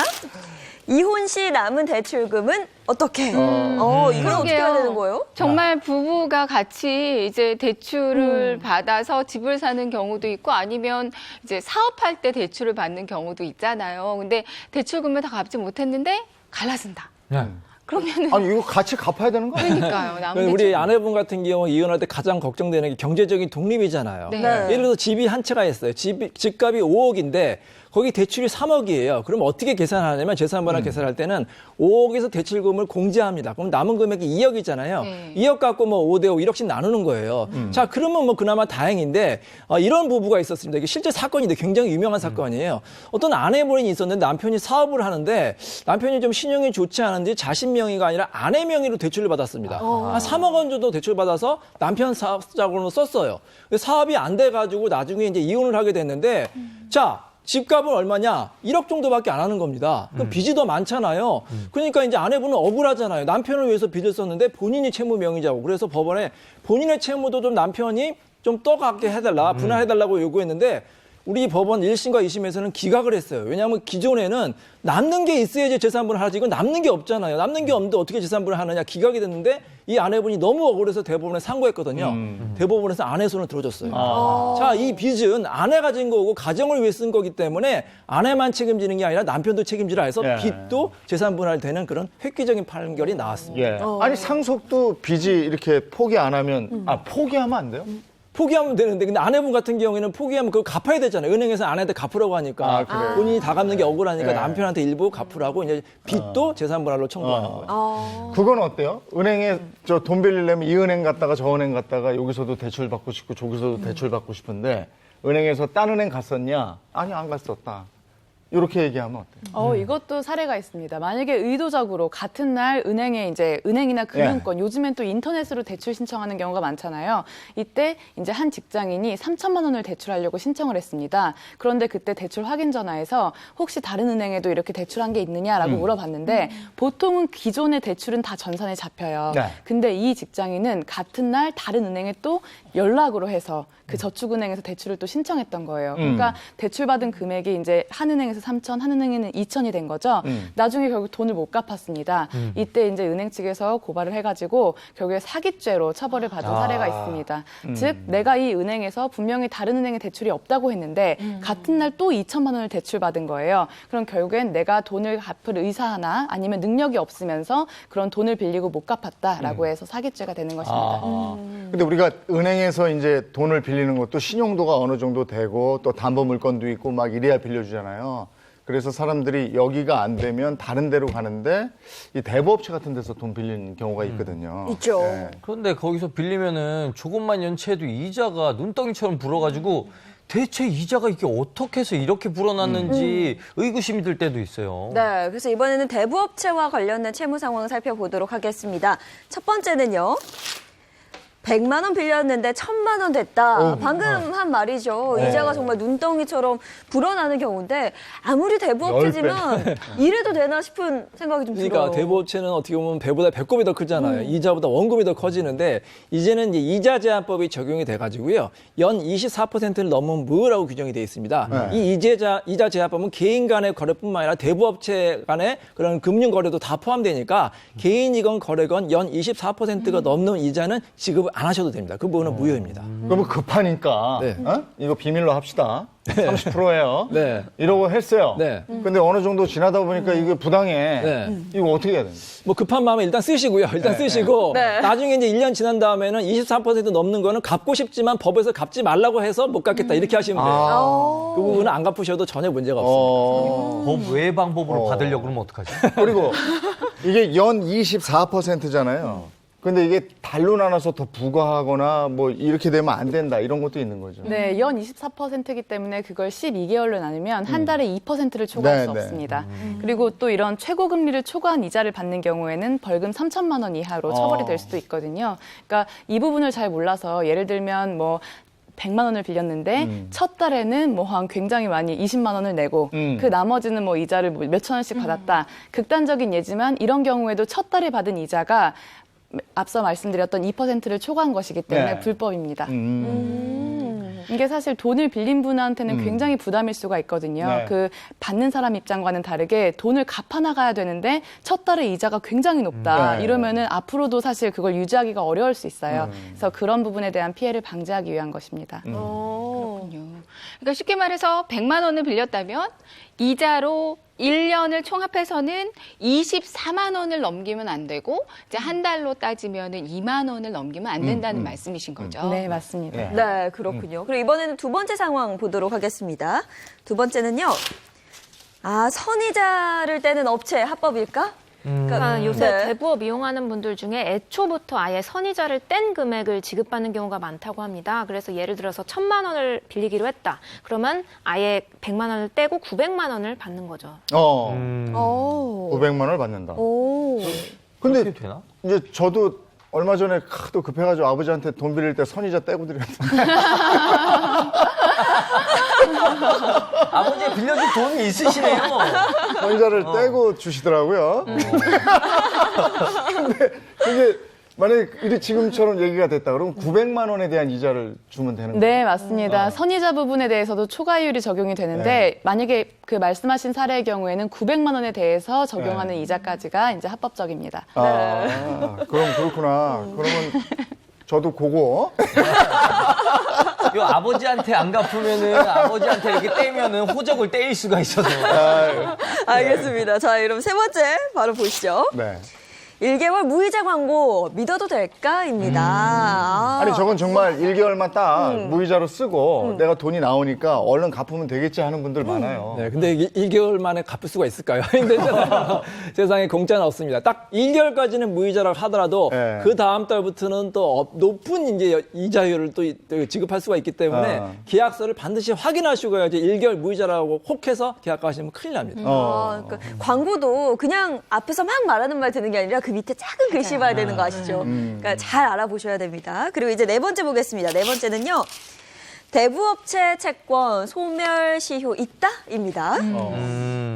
이혼 시 남은 대출금은 어떻게? 이건 어떻게 해야 되는 거예요? 정말 부부가 같이 이제 대출을 받아서 집을 사는 경우도 있고 아니면 이제 사업할 때 대출을 받는 경우도 있잖아요. 근데 대출금을 다 갚지 못했는데 갈라진다. 네. 그러면은 아니 이거 같이 갚아야 되는 거 아니에요? 그러니까요. 남은 우리 대출. 아내분 같은 경우 이혼할 때 가장 걱정되는 게 경제적인 독립이잖아요. 네. 예를 들어서 집이 한 채가 있어요. 집값이 5억인데 거기 대출이 3억이에요. 그럼 어떻게 계산하냐면 재산분할 계산할 때는 5억에서 대출금을 공제합니다. 그럼 남은 금액이 2억이잖아요. 네. 2억 갖고 뭐 5대5 1억씩 나누는 거예요. 자, 그러면 뭐 그나마 다행인데 이런 부부가 있었습니다. 이게 실제 사건인데 굉장히 유명한 사건이에요. 어떤 아내분이 있었는데 남편이 사업을 하는데 남편이 좀 신용이 좋지 않은지 자신 명의가 아니라 아내 명의로 대출을 받았습니다. 한 3억 원 정도 대출 받아서 남편 사업자금으로 썼어요. 사업이 안 돼가지고 나중에 이제 이혼을 하게 됐는데 자, 집값은 얼마냐? 1억 정도밖에 안 하는 겁니다. 그럼 빚이 더 많잖아요. 그러니까 이제 아내분은 억울하잖아요. 남편을 위해서 빚을 썼는데 본인이 채무 명의자고. 그래서 법원에 본인의 채무도 좀 남편이 좀 떠가게 해달라, 분할해달라고 요구했는데 우리 법원 1심과 2심에서는 기각을 했어요. 왜냐하면 기존에는 남는 게 있어야지 재산분할 하지. 이건 남는 게 없잖아요. 남는 게 없는데 어떻게 재산분할 하느냐. 기각이 됐는데 이 아내분이 너무 억울해서 대법원에 상고했거든요. 대법원에서 아내 손을 들어줬어요. 자, 이 빚은 아내가 진 거고 가정을 위해 쓴 거기 때문에 아내만 책임지는 게 아니라 남편도 책임지라 해서 예. 빚도 재산분할되는 그런 획기적인 판결이 나왔습니다. 예. 아니 상속도 빚이 이렇게 포기 안 하면 포기하면 안 돼요? 포기하면 되는데 근데 아내분 같은 경우에는 포기하면 그걸 갚아야 되잖아요. 은행에서 아내한테 갚으라고 하니까 그래요? 본인이 다 갚는 게 억울하니까 네. 남편한테 일부 갚으라고 이제 빚도 재산분할로 청구하는 거예요. 그건 어때요? 은행에 저 돈 빌리려면 이 은행 갔다가 저 은행 갔다가 여기서도 대출 받고 싶고 저기서도 대출 받고 싶은데 은행에서 딴 은행 갔었냐? 아니 안 갔었다. 이렇게 얘기하면 어때요? 이것도 사례가 있습니다. 만약에 의도적으로 같은 날 은행에 이제 은행이나 금융권, 요즘엔 또 인터넷으로 대출 신청하는 경우가 많잖아요. 이때 이제 한 직장인이 3천만 원을 대출하려고 신청을 했습니다. 그런데 그때 대출 확인 전화에서 혹시 다른 은행에도 이렇게 대출한 게 있느냐라고 물어봤는데 보통은 기존의 대출은 다 전산에 잡혀요. 네. 근데 이 직장인은 같은 날 다른 은행에 또 연락으로 해서 그 저축은행에서 대출을 또 신청했던 거예요. 그러니까 대출받은 금액이 이제 한 은행에서 3천, 한 은행에는 2천이 된 거죠. 나중에 결국 돈을 못 갚았습니다. 이때 이제 은행 측에서 고발을 해가지고 결국에 사기죄로 처벌을 받은 사례가 있습니다. 즉 내가 이 은행에서 분명히 다른 은행에 대출이 없다고 했는데 같은 날 또 2천만 원을 대출받은 거예요. 그럼 결국엔 내가 돈을 갚을 의사나 아니면 능력이 없으면서 그런 돈을 빌리고 못 갚았다라고 해서 사기죄가 되는 것입니다. 근데 우리가 은행에서 이제 돈을 빌리는 것도 신용도가 어느 정도 되고 또 담보 물건도 있고 막 이래야 빌려주잖아요. 그래서 사람들이 여기가 안 되면 다른 데로 가는데 이 대부업체 같은 데서 돈 빌리는 경우가 있거든요. 있죠. 네. 그런데 거기서 빌리면은 조금만 연체해도 이자가 눈덩이처럼 불어가지고 대체 이자가 이게 어떻게 해서 이렇게 불어났는지 의구심이 들 때도 있어요. 네, 그래서 이번에는 대부업체와 관련된 채무 상황 살펴보도록 하겠습니다. 첫 번째는요. 100만 원 빌렸는데 1000만 원 됐다. 방금 한 말이죠. 이자가 정말 눈덩이처럼 불어나는 경우인데 아무리 대부업체지만 이래도 되나 싶은 생각이 좀 들어요. 그러니까 대부업체는 어떻게 보면 배보다 배꼽이 더 크잖아요. 이자보다 원금이 더 커지는데 이제는 이제 이자 제한법이 적용이 돼가지고요. 연 24%를 넘으면 무효라고 규정이 되어 있습니다. 네. 이 이자 제한법은 개인 간의 거래뿐만 아니라 대부업체 간의 그런 금융 거래도 다 포함되니까 개인이건 거래건 연 24%가 넘는 이자는 지급을 안 하셔도 됩니다. 그 부분은 무효입니다. 그러면 급하니까 네. 이거 비밀로 합시다. 30%예요. 네. 이러고 했어요. 네. 근데 어느 정도 지나다 보니까 이게 부당해. 네. 이거 어떻게 해야 됩니까? 뭐 급한 마음에 일단 쓰시고요. 일단 쓰시고 네. 나중에 이제 1년 지난 다음에는 24% 넘는 거는 갚고 싶지만 법에서 갚지 말라고 해서 못 갚겠다 이렇게 하시면 돼요. 그 부분은 안 갚으셔도 전혀 문제가 없습니다. 법 외 방법으로 받으려고 그러면 어떡하지? 그리고 이게 연 24%잖아요. 근데 이게 달로 나눠서 더 부과하거나 뭐 이렇게 되면 안 된다 이런 것도 있는 거죠. 네, 연 24%이기 때문에 그걸 12개월로 나누면 한 달에 2%를 초과할 네, 수 네. 없습니다. 그리고 또 이런 최고 금리를 초과한 이자를 받는 경우에는 벌금 3천만 원 이하로 처벌이 될 수도 있거든요. 그러니까 이 부분을 잘 몰라서 예를 들면 뭐 100만 원을 빌렸는데 첫 달에는 뭐 한 굉장히 많이 20만 원을 내고 그 나머지는 뭐 이자를 뭐 몇천 원씩 받았다. 극단적인 예지만 이런 경우에도 첫 달에 받은 이자가 앞서 말씀드렸던 2%를 초과한 것이기 때문에 네. 불법입니다. 이게 사실 돈을 빌린 분한테는 굉장히 부담일 수가 있거든요. 네. 그 받는 사람 입장과는 다르게 돈을 갚아 나가야 되는데 첫 달에 이자가 굉장히 높다. 네. 이러면은 앞으로도 사실 그걸 유지하기가 어려울 수 있어요. 그래서 그런 부분에 대한 피해를 방지하기 위한 것입니다. 그렇군요. 그러니까 쉽게 말해서 100만 원을 빌렸다면 이자로 1년을 총합해서는 24만 원을 넘기면 안 되고 이제 한 달로 따지면은 2만 원을 넘기면 안 된다는 말씀이신 거죠. 네, 맞습니다. 네. 네, 그렇군요. 그리고 이번에는 두 번째 상황 보도록 하겠습니다. 두 번째는요. 선이자를 떼는 업체 합법일까? 그러니까 요새 네. 대부업 이용하는 분들 중에 애초부터 아예 선이자를 뗀 금액을 지급받는 경우가 많다고 합니다. 그래서 예를 들어서 1,000만 원을 빌리기로 했다. 그러면 아예 100만 원을 떼고 900만 원을 받는 거죠. 500만 원을 받는다. 오. 근데 그렇게 되나? 이제 저도 얼마 전에 또 급해가지고 아버지한테 돈 빌릴 때 선이자 떼고 드렸는데. 아버지 빌려줄 돈이 있으시네요. 선이자를 떼고 주시더라고요. 근데 그게 만약에 지금처럼 얘기가 됐다 그러면 900만 원에 대한 이자를 주면 되는 거예요? 네, 맞습니다. 선이자 부분에 대해서도 초과이율이 적용이 되는데 만약에 그 말씀하신 사례의 경우에는 900만 원에 대해서 적용하는 이자까지가 이제 합법적입니다. 그럼 그렇구나. 그러면 저도 그거 요 아버지한테 안 갚으면은 아버지한테 이렇게 떼면은 호적을 떼일 수가 있어서. 알겠습니다. 자, 그럼 세 번째 바로 보시죠. 네. 1개월 무이자 광고 믿어도 될까?입니다. 아니 저건 정말 1개월만 딱 무이자로 쓰고 내가 돈이 나오니까 얼른 갚으면 되겠지 하는 분들 많아요. 네, 근데 이게 1개월 만에 갚을 수가 있을까요? 힘들잖아요. 세상에 공짜는 없습니다. 딱 1개월까지는 무이자라고 하더라도 네. 그 다음 달부터는 또 높은 이제 이자율을 또 지급할 수가 있기 때문에 계약서를 반드시 확인하시고 이제 1개월 무이자라고 혹해서 계약하시면 큰일 납니다. 그러니까 광고도 그냥 앞에서 막 말하는 말 듣는 게 아니라 그 밑에 작은 글씨 봐야 되는 거 아시죠? 그러니까 잘 알아보셔야 됩니다. 그리고 이제 네 번째 보겠습니다. 네 번째는요. 대부업체 채권 소멸시효 있다입니다.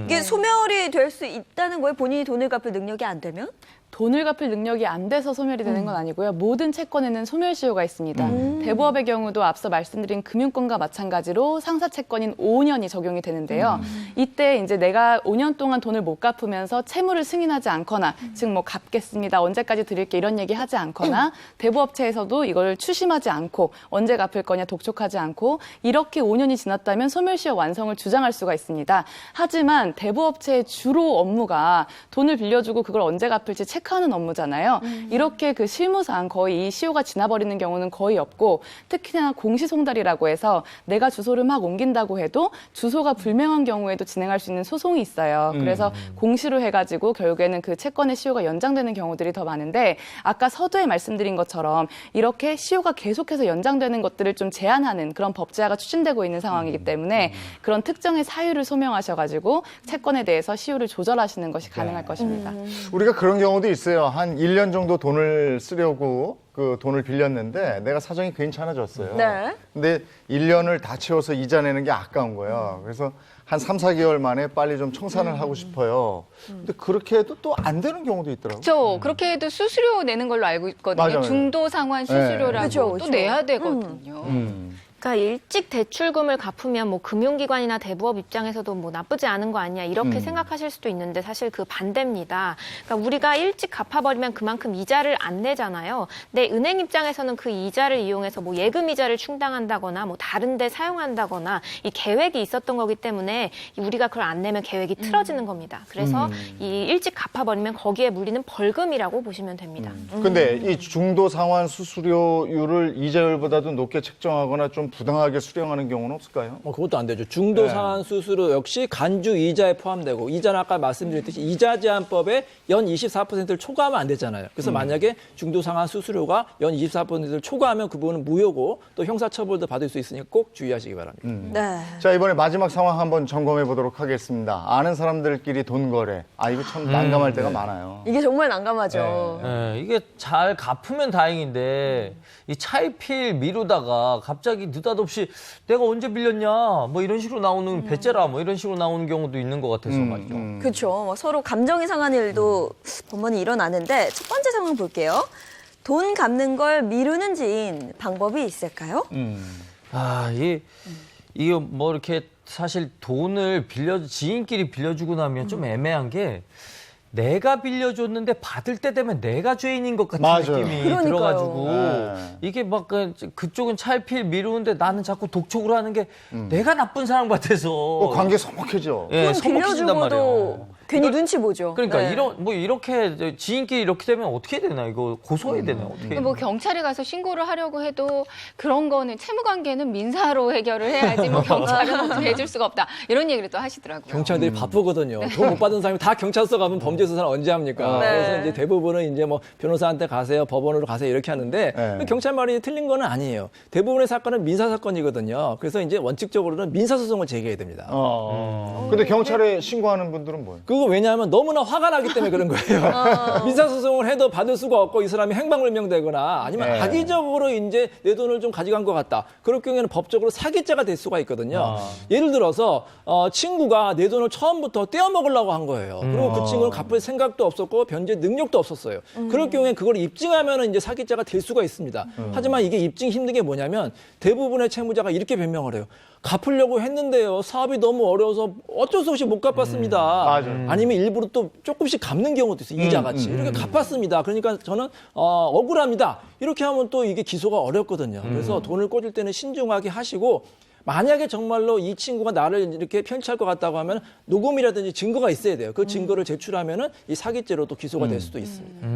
이게 소멸이 될 수 있다는 거예요? 본인이 돈을 갚을 능력이 안 되면? 돈을 갚을 능력이 안 돼서 소멸이 되는 건 아니고요. 모든 채권에는 소멸시효가 있습니다. 대부업의 경우도 앞서 말씀드린 금융권과 마찬가지로 상사 채권인 5년이 적용이 되는데요. 이때 이제 내가 5년 동안 돈을 못 갚으면서 채무를 승인하지 않거나 즉 뭐 갚겠습니다. 언제까지 드릴게 이런 얘기 하지 않거나 대부업체에서도 이걸 추심하지 않고 언제 갚을 거냐 독촉하지 않고 이렇게 5년이 지났다면 소멸시효 완성을 주장할 수가 있습니다. 하지만 대부업체의 주로 업무가 돈을 빌려주고 그걸 언제 갚을지 체크하는 업무잖아요. 이렇게 그 실무상 거의 이 시효가 지나버리는 경우는 거의 없고 특히나 공시송달이라고 해서 내가 주소를 막 옮긴다고 해도 주소가 불명한 경우에도 진행할 수 있는 소송이 있어요. 그래서 공시로 해가지고 결국에는 그 채권의 시효가 연장되는 경우들이 더 많은데 아까 서두에 말씀드린 것처럼 이렇게 시효가 계속해서 연장되는 것들을 좀 제한하는 그런 법제화가 추진되고 있는 상황이기 때문에 그런 특정의 사유를 소명하셔가지고 채권에 대해서 시효를 조절하시는 것이 가능할 것입니다. 우리가 그런 경우도 있어요. 한 1년 정도 돈을 쓰려고 그 돈을 빌렸는데 내가 사정이 괜찮아졌어요. 네. 근데 1년을 다 채워서 이자 내는 게 아까운 거예요. 그래서 한 3, 4개월 만에 빨리 좀 청산을 하고 싶어요. 근데 그렇게 해도 또 안 되는 경우도 있더라고요. 그렇죠. 그렇게 해도 수수료 내는 걸로 알고 있거든요. 맞아요. 중도 상환 수수료라고 그쵸, 또 그쵸. 내야 되거든요. 그러니까 일찍 대출금을 갚으면 뭐 금융기관이나 대부업 입장에서도 뭐 나쁘지 않은 거 아니야 이렇게 생각하실 수도 있는데 사실 그 반대입니다. 그러니까 우리가 일찍 갚아버리면 그만큼 이자를 안 내잖아요. 근데 은행 입장에서는 그 이자를 이용해서 뭐 예금 이자를 충당한다거나 뭐 다른 데 사용한다거나 이 계획이 있었던 거기 때문에 우리가 그걸 안 내면 계획이 틀어지는 겁니다. 그래서 이 일찍 갚아버리면 거기에 물리는 벌금이라고 보시면 됩니다. 근데 이 중도 상환 수수료율을 이자율보다도 높게 책정하거나 좀 부당하게 수령하는 경우는 없을까요? 그것도 안 되죠. 중도 상환 수수료 역시 간주 이자에 포함되고 이자는 아까 말씀드렸듯이 이자 제한법에 연 24%를 초과하면 안 되잖아요. 그래서 만약에 중도 상환 수수료가 연 24%를 초과하면 그 부분은 무효고 또 형사처벌도 받을 수 있으니 꼭 주의하시기 바랍니다. 네. 자, 이번에 마지막 상황 한번 점검해 보도록 하겠습니다. 아는 사람들끼리 돈 거래. 이거 참 난감할 때가 많아요. 이게 정말 난감하죠. 네, 이게 잘 갚으면 다행인데 이 차일피일 미루다가 갑자기 느닷없이 내가 언제 빌렸냐 뭐 이런 식으로 나오는 배째라 뭐 이런 식으로 나오는 경우도 있는 것 같아서 말이죠. 그렇죠. 서로 감정이 상한 일도 번번이 일어나는데 첫 번째 상황 볼게요. 돈 갚는 걸 미루는 지인 방법이 있을까요? 아, 이게 뭐 이렇게 사실 돈을 지인끼리 빌려주고 나면 좀 애매한 게 내가 빌려줬는데 받을 때 되면 내가 죄인인 것 같은 맞아요. 느낌이 그러니까요. 들어가지고 네. 이게 막 그쪽은 차일피일 미루는데 나는 자꾸 독촉을 하는 게 내가 나쁜 사람 같아서 관계 서먹해져. 예, 돈 서먹해진단 말이에요. 빌려주고도 괜히 눈치 보죠. 그러니까 네. 이렇게 지인끼리 이렇게 되면 어떻게 되나 이거 고소해야 되나 어떻게? 뭐 경찰에 가서 신고를 하려고 해도 그런 거는 채무 관계는 민사로 해결을 해야지 뭐 경찰은 어떻게 해줄 수가 없다 이런 얘기를 또 하시더라고요. 경찰들이 바쁘거든요. 돈 못 받은 사람이 다 경찰서 가면 범죄 수사를 언제 합니까? 네. 그래서 이제 대부분은 이제 뭐 변호사한테 가세요, 법원으로 가세요 이렇게 하는데 네. 경찰 말이 틀린 건 아니에요. 대부분의 사건은 민사 사건이거든요. 그래서 이제 원칙적으로는 민사 소송을 제기해야 됩니다. 근데 경찰에 신고하는 분들은 뭐예요? 그거 왜냐하면 너무나 화가 나기 때문에 그런 거예요. 민사소송을 해도 받을 수가 없고 이 사람이 행방불명되거나 아니면 네. 악의적으로 이제 내 돈을 좀 가져간 것 같다. 그럴 경우에는 법적으로 사기죄가 될 수가 있거든요. 예를 들어서 친구가 내 돈을 처음부터 떼어먹으려고 한 거예요. 그리고 그 친구는 갚을 생각도 없었고 변제 능력도 없었어요. 그럴 경우에 그걸 입증하면 이제 사기죄가 될 수가 있습니다. 하지만 이게 입증 힘든 게 뭐냐면 대부분의 채무자가 이렇게 변명을 해요. 갚으려고 했는데요. 사업이 너무 어려워서 어쩔 수 없이 못 갚았습니다. 맞아요. 아니면 일부러 또 조금씩 갚는 경우도 있어요. 이자같이. 이렇게 갚았습니다. 그러니까 저는 억울합니다. 이렇게 하면 또 이게 기소가 어렵거든요. 그래서 돈을 꽂을 때는 신중하게 하시고 만약에 정말로 이 친구가 나를 이렇게 편취할 것 같다고 하면 녹음이라든지 증거가 있어야 돼요. 그 증거를 제출하면은 이 사기죄로 또 기소가 될 수도 있습니다.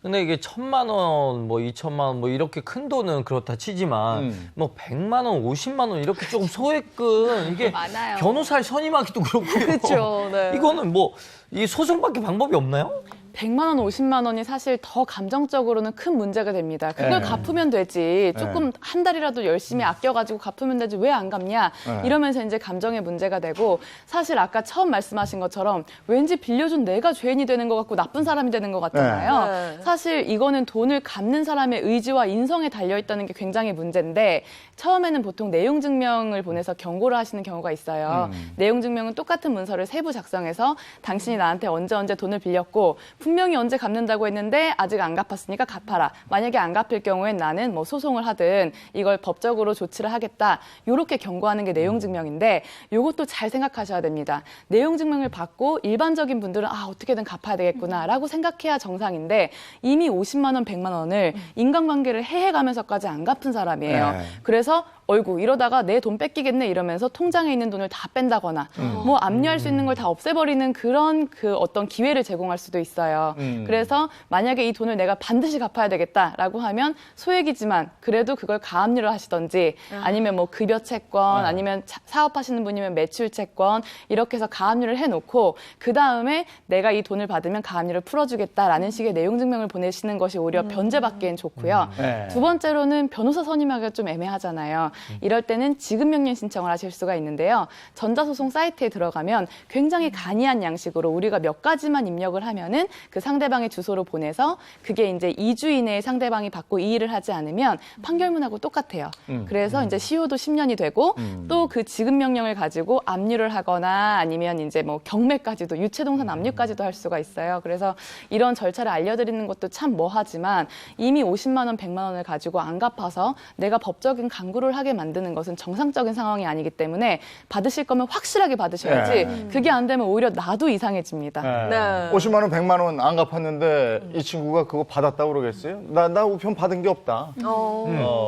근데 이게 1,000만 원, 뭐 2,000만 원, 뭐 이렇게 큰 돈은 그렇다 치지만 뭐 100만 원, 50만 원 이렇게 조금 소액은 이게 많아요. 변호사를 선임하기도 그렇고요. 그렇죠. 네. 이거는 뭐 이 소송밖에 방법이 없나요? 100만 원, 50만 원이 사실 더 감정적으로는 큰 문제가 됩니다. 그걸 네. 갚으면 되지. 조금 한 달이라도 열심히 아껴가지고 갚으면 되지. 왜 안 갚냐? 이러면서 이제 감정의 문제가 되고 사실 아까 처음 말씀하신 것처럼 왠지 빌려준 내가 죄인이 되는 것 같고 나쁜 사람이 되는 것 같잖아요. 네. 사실 이거는 돈을 갚는 사람의 의지와 인성에 달려있다는 게 굉장히 문제인데 처음에는 보통 내용 증명을 보내서 경고를 하시는 경우가 있어요. 내용 증명은 똑같은 문서를 세부 작성해서 당신이 나한테 언제 돈을 빌렸고 분명히 언제 갚는다고 했는데 아직 안 갚았으니까 갚아라. 만약에 안 갚을 경우엔 나는 뭐 소송을 하든 이걸 법적으로 조치를 하겠다. 이렇게 경고하는 게 내용 증명인데 이것도 잘 생각하셔야 됩니다. 내용 증명을 받고 일반적인 분들은 어떻게든 갚아야 되겠구나라고 생각해야 정상인데 이미 50만 원, 100만 원을 인간관계를 해해가면서까지 안 갚은 사람이에요. 네. 그래서 어이구 이러다가 내 돈 뺏기겠네 이러면서 통장에 있는 돈을 다 뺀다거나 뭐 압류할 수 있는 걸 다 없애버리는 그런 그 어떤 기회를 제공할 수도 있어요. 그래서 만약에 이 돈을 내가 반드시 갚아야 되겠다라고 하면 소액이지만 그래도 그걸 가압류를 하시던지 아니면 뭐 급여 채권 아니면 사업하시는 분이면 매출 채권 이렇게 해서 가압류를 해놓고 그 다음에 내가 이 돈을 받으면 가압류를 풀어주겠다라는 식의 내용 증명을 보내시는 것이 오히려 변제받기엔 좋고요. 네. 두 번째로는 변호사 선임하기가 좀 애매하잖아요. 이럴 때는 지급명령 신청을 하실 수가 있는데요. 전자소송 사이트에 들어가면 굉장히 간이한 양식으로 우리가 몇 가지만 입력을 하면은 그 상대방의 주소로 보내서 그게 이제 2주 이내에 상대방이 받고 이의를 하지 않으면 판결문하고 똑같아요. 그래서 이제 시효도 10년이 되고 또 그 지급명령을 가지고 압류를 하거나 아니면 이제 뭐 경매까지도 유체동산 압류까지도 할 수가 있어요. 그래서 이런 절차를 알려드리는 것도 참 뭐하지만 이미 50만 원, 100만 원을 가지고 안 갚아서 내가 법적인 강구를 하게 만드는 것은 정상적인 상황이 아니기 때문에 받으실 거면 확실하게 받으셔야지 그게 안 되면 오히려 나도 이상해집니다. 네. 50만 원, 100만 원 안 갚았는데 이 친구가 그거 받았다고 그러겠어요? 나 우편 받은 게 없다.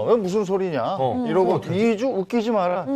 왜 무슨 소리냐? 이러고 2주 웃기지 마라.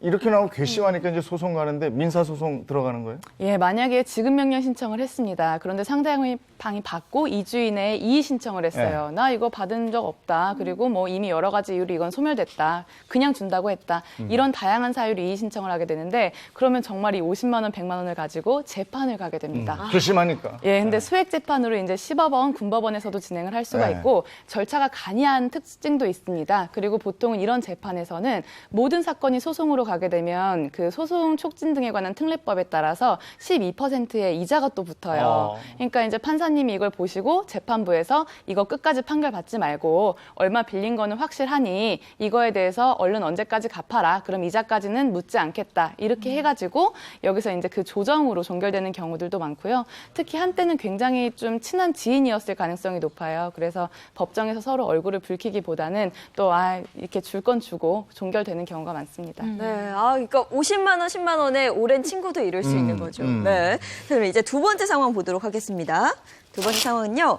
이렇게 나오고 괘씸하니까 이제 소송 가는데 민사소송 들어가는 거예요? 예, 만약에 지급명령 신청을 했습니다. 그런데 상대방이 받고 2주 이내에 이의 신청을 했어요. 나 이거 받은 적 없다. 그리고 뭐 이미 여러 가지 이유로 이건 소멸됐다. 그냥 준다고 했다. 이런 다양한 사유로 이의 신청을 하게 되는데 그러면 정말 이 50만 원, 100만 원을 가지고 재판을 가게 됩니다. 괘씸하니까. 예, 근데 수액 재판으로 이제 시법원, 군법원에서도 진행을 할 수가 네. 있고 절차가 간이한 특징도 있습니다. 그리고 보통은 이런 재판에서는 모든 사건이 소송으로 가게 되면 그 소송 촉진 등에 관한 특례법에 따라서 12%의 이자가 또 붙어요. 그러니까 이제 판사님이 이걸 보시고 재판부에서 이거 끝까지 판결 받지 말고 얼마 빌린 거는 확실하니 이거에 대해 대해서 얼른 언제까지 갚아라. 그럼 이자까지는 묻지 않겠다. 이렇게 해가지고 여기서 이제 그 조정으로 종결되는 경우들도 많고요. 특히 한때는 굉장히 좀 친한 지인이었을 가능성이 높아요. 그래서 법정에서 서로 얼굴을 붉히기보다는 또 이렇게 줄 건 주고 종결되는 경우가 많습니다. 네, 그러니까 50만 원, 10만 원에 오랜 친구도 이룰 수 있는 거죠. 네. 그럼 이제 두 번째 상황 보도록 하겠습니다. 두 번째 상황은요.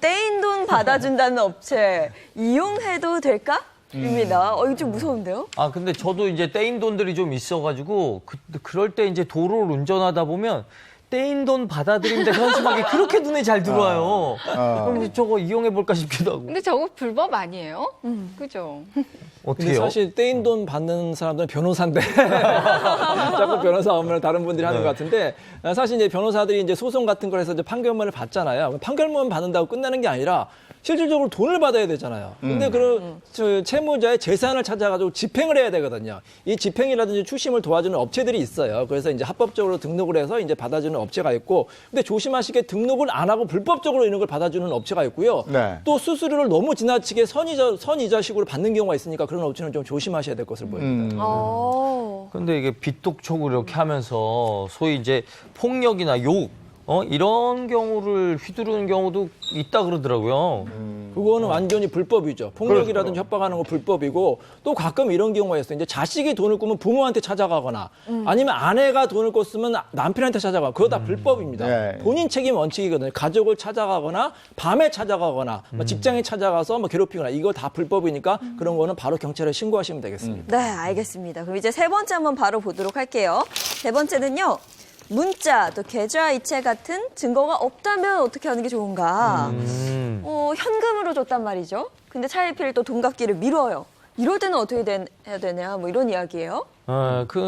떼인 돈 받아준다는 업체 이용해도 될까? 입니다. 이거 좀 무서운데요? 근데 저도 이제 떼인 돈들이 좀 있어가지고 그럴 때 이제 도로를 운전하다 보면 떼인 돈 받아들인다 현수막이 그렇게 눈에 잘 들어와요. 그럼 이제 저거 이용해 볼까 싶기도 하고. 근데 저거 불법 아니에요? 그죠? 근데 어떻게요? 사실 떼인 돈 받는 사람들은 변호사인데 자꾸 변호사 업무를 다른 분들이 하는 것 같은데 사실 이제 변호사들이 이제 소송 같은 걸 해서 이제 판결문을 받잖아요. 판결문 받는다고 끝나는 게 아니라 실질적으로 돈을 받아야 되잖아요. 근데 그런 채무자의 재산을 찾아가지고 집행을 해야 되거든요. 이 집행이라든지 추심을 도와주는 업체들이 있어요. 그래서 이제 합법적으로 등록을 해서 이제 받아주는 업체가 있고, 근데 조심하시게 등록을 안 하고 불법적으로 이런 걸 받아주는 업체가 있고요. 네. 또 수수료를 너무 지나치게 선이자식으로 받는 경우가 있으니까 그런 업체는 좀 조심하셔야 될 것으로 보입니다. 근데 이게 빚독촉을 이렇게 하면서 소위 이제 폭력이나 욕, 이런 경우를 휘두르는 경우도 있다 그러더라고요. 그거는 완전히 불법이죠. 폭력이라든지 협박하는 거 불법이고, 또 가끔 이런 경우가 있어요. 이제 자식이 돈을 꾸면 부모한테 찾아가거나 아니면 아내가 돈을 꿨으면 남편한테 찾아가. 그거 다 불법입니다. 네. 본인 책임 원칙이거든요. 가족을 찾아가거나 밤에 찾아가거나 직장에 찾아가서 괴롭히거나 이거 다 불법이니까 그런 거는 바로 경찰에 신고하시면 되겠습니다. 네, 알겠습니다. 그럼 이제 세 번째 한번 바로 보도록 할게요. 세 번째는요. 문자, 또 계좌 이체 같은 증거가 없다면 어떻게 하는 게 좋은가? 현금으로 줬단 말이죠. 근데 차일피일 또 돈 갚기를 미뤄요. 이럴 때는 어떻게 해야 되냐? 뭐 이런 이야기예요.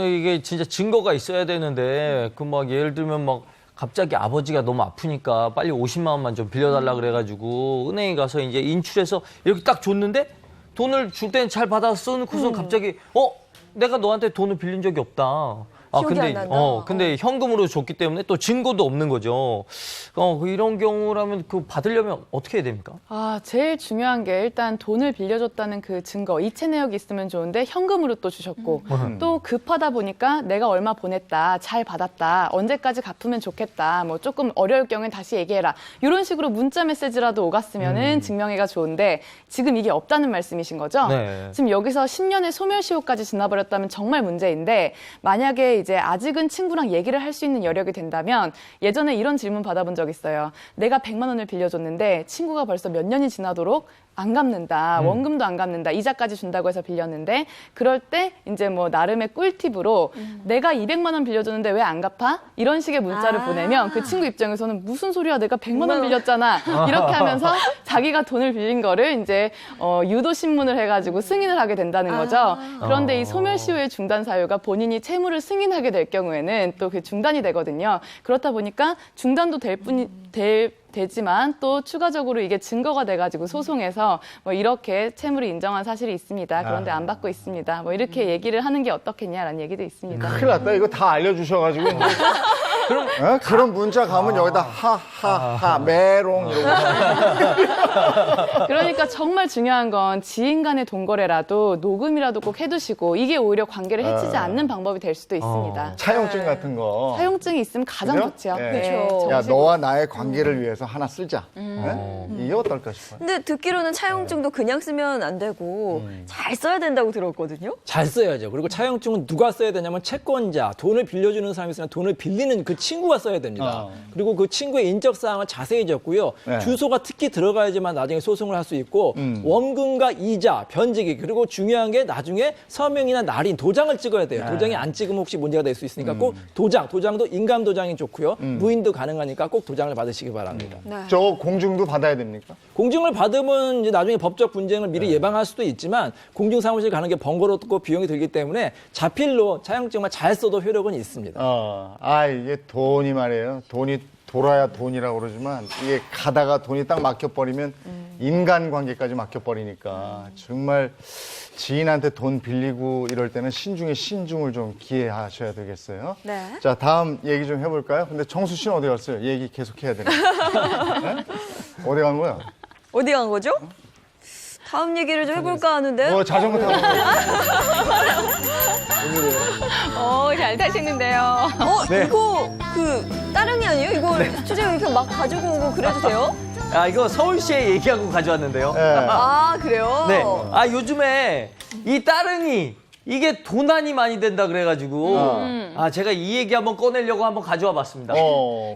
이게 진짜 증거가 있어야 되는데 예를 들면 갑자기 아버지가 너무 아프니까 빨리 50만 원만 좀 빌려달라 그래가지고 은행에 가서 이제 인출해서 이렇게 딱 줬는데 돈을 줄 때는 잘 받아서 써놓고서 갑자기 내가 너한테 돈을 빌린 적이 없다. 기억이 안 난다. 근데 현금으로 줬기 때문에 또 증거도 없는 거죠. 이런 경우라면 받으려면 어떻게 해야 됩니까? 제일 중요한 게 일단 돈을 빌려줬다는 그 증거, 이체 내역이 있으면 좋은데 현금으로 또 주셨고 또 급하다 보니까 내가 얼마 보냈다, 잘 받았다, 언제까지 갚으면 좋겠다, 조금 어려울 경우엔 다시 얘기해라. 이런 식으로 문자 메시지라도 오갔으면은 증명해가 좋은데 지금 이게 없다는 말씀이신 거죠? 네. 지금 여기서 10년의 소멸시효까지 지나버렸다면 정말 문제인데 만약에 이제 아직은 친구랑 얘기를 할 수 있는 여력이 된다면 예전에 이런 질문 받아본 적 있어요. 내가 100만 원을 빌려줬는데 친구가 벌써 몇 년이 지나도록 안 갚는다. 원금도 안 갚는다. 이자까지 준다고 해서 빌렸는데 그럴 때 이제 나름의 꿀팁으로 내가 200만 원 빌려줬는데 왜 안 갚아? 이런 식의 문자를 보내면 그 친구 입장에서는 무슨 소리야? 내가 100만 원 빌렸잖아. 이렇게 하면서 자기가 돈을 빌린 거를 이제 유도 신문을 해가지고 승인을 하게 된다는 거죠. 그런데 이 소멸시효의 중단 사유가 본인이 채무를 승인하게 될 경우에는 또 그 중단이 되거든요. 그렇다 보니까 중단도 되지만 또 추가적으로 이게 증거가 돼가지고 소송에서 이렇게 채무를 인정한 사실이 있습니다. 그런데 안 받고 있습니다. 이렇게 얘기를 하는 게 어떻겠냐라는 얘기도 있습니다. 큰일 났다. 이거 다 알려주셔가지고. 그런 문자 가면 여기다 하하하 메롱 이러고. 그러니까 정말 중요한 건 지인 간의 돈거래라도 녹음이라도 꼭 해두시고 이게 오히려 관계를 해치지 않는 방법이 될 수도 있습니다. 차용증 같은 거. 사용증이 있으면 가장 그죠? 좋죠. 네. 그렇죠. 야, 너와 나의 관계를 위해서 하나 쓰자. 네? 이게 어떨까 싶어요. 근데 듣기로는 차용증도 그냥 쓰면 안 되고 잘 써야 된다고 들었거든요. 잘 써야죠. 그리고 차용증은 누가 써야 되냐면 채권자, 돈을 빌려주는 사람이 있으면 돈을 빌리는 그 친구가 써야 됩니다. 그리고 그 친구의 인적 사항을 자세히 적고요. 네. 주소가 특히 들어가야지만 나중에 소송을 할 수 있고 원금과 이자, 변제기 그리고 중요한 게 나중에 서명이나 날인 도장을 찍어야 돼요. 도장이 안 찍으면 혹시 문제가 될 수 있으니까 꼭 도장도 인감 도장이 좋고요. 무인도 가능하니까 꼭 도장을 받으시기 바랍니다. 저 공증도 받아야 됩니까? 공증을 받으면 이제 나중에 법적 분쟁을 미리 예방할 수도 있지만 공증 사무실 가는 게 번거롭고 비용이 들기 때문에 자필로 차용증만 잘 써도 효력은 있습니다. 이게 돈이 말이에요. 돈이 돌아야 돈이라고 그러지만 이게 가다가 돈이 딱 막혀버리면 인간관계까지 막혀버리니까 정말 지인한테 돈 빌리고 이럴 때는 신중에 신중을 좀 기해하셔야 되겠어요. 네. 자, 다음 얘기 좀 해볼까요? 근데 정수 씨는 어디 갔어요? 얘기 계속 해야 되나? 네? 어디 간 거야? 어디 간 거죠? 다음 얘기를 좀 해볼까 하는데요. 뭐 자전거 타고. 잘 타시는데요. 네. 이거 그 따릉이 아니에요? 이거 주제 이렇게 막 가지고 오고 그래도 돼요? 아, 이거 서울시에 얘기하고 가져왔는데요. 예. 아, 그래요? 네. 아, 요즘에 이 따릉이 이게 도난이 많이 된다 그래가지고 아, 제가 이 얘기 한번 꺼내려고 한번 가져와 봤습니다.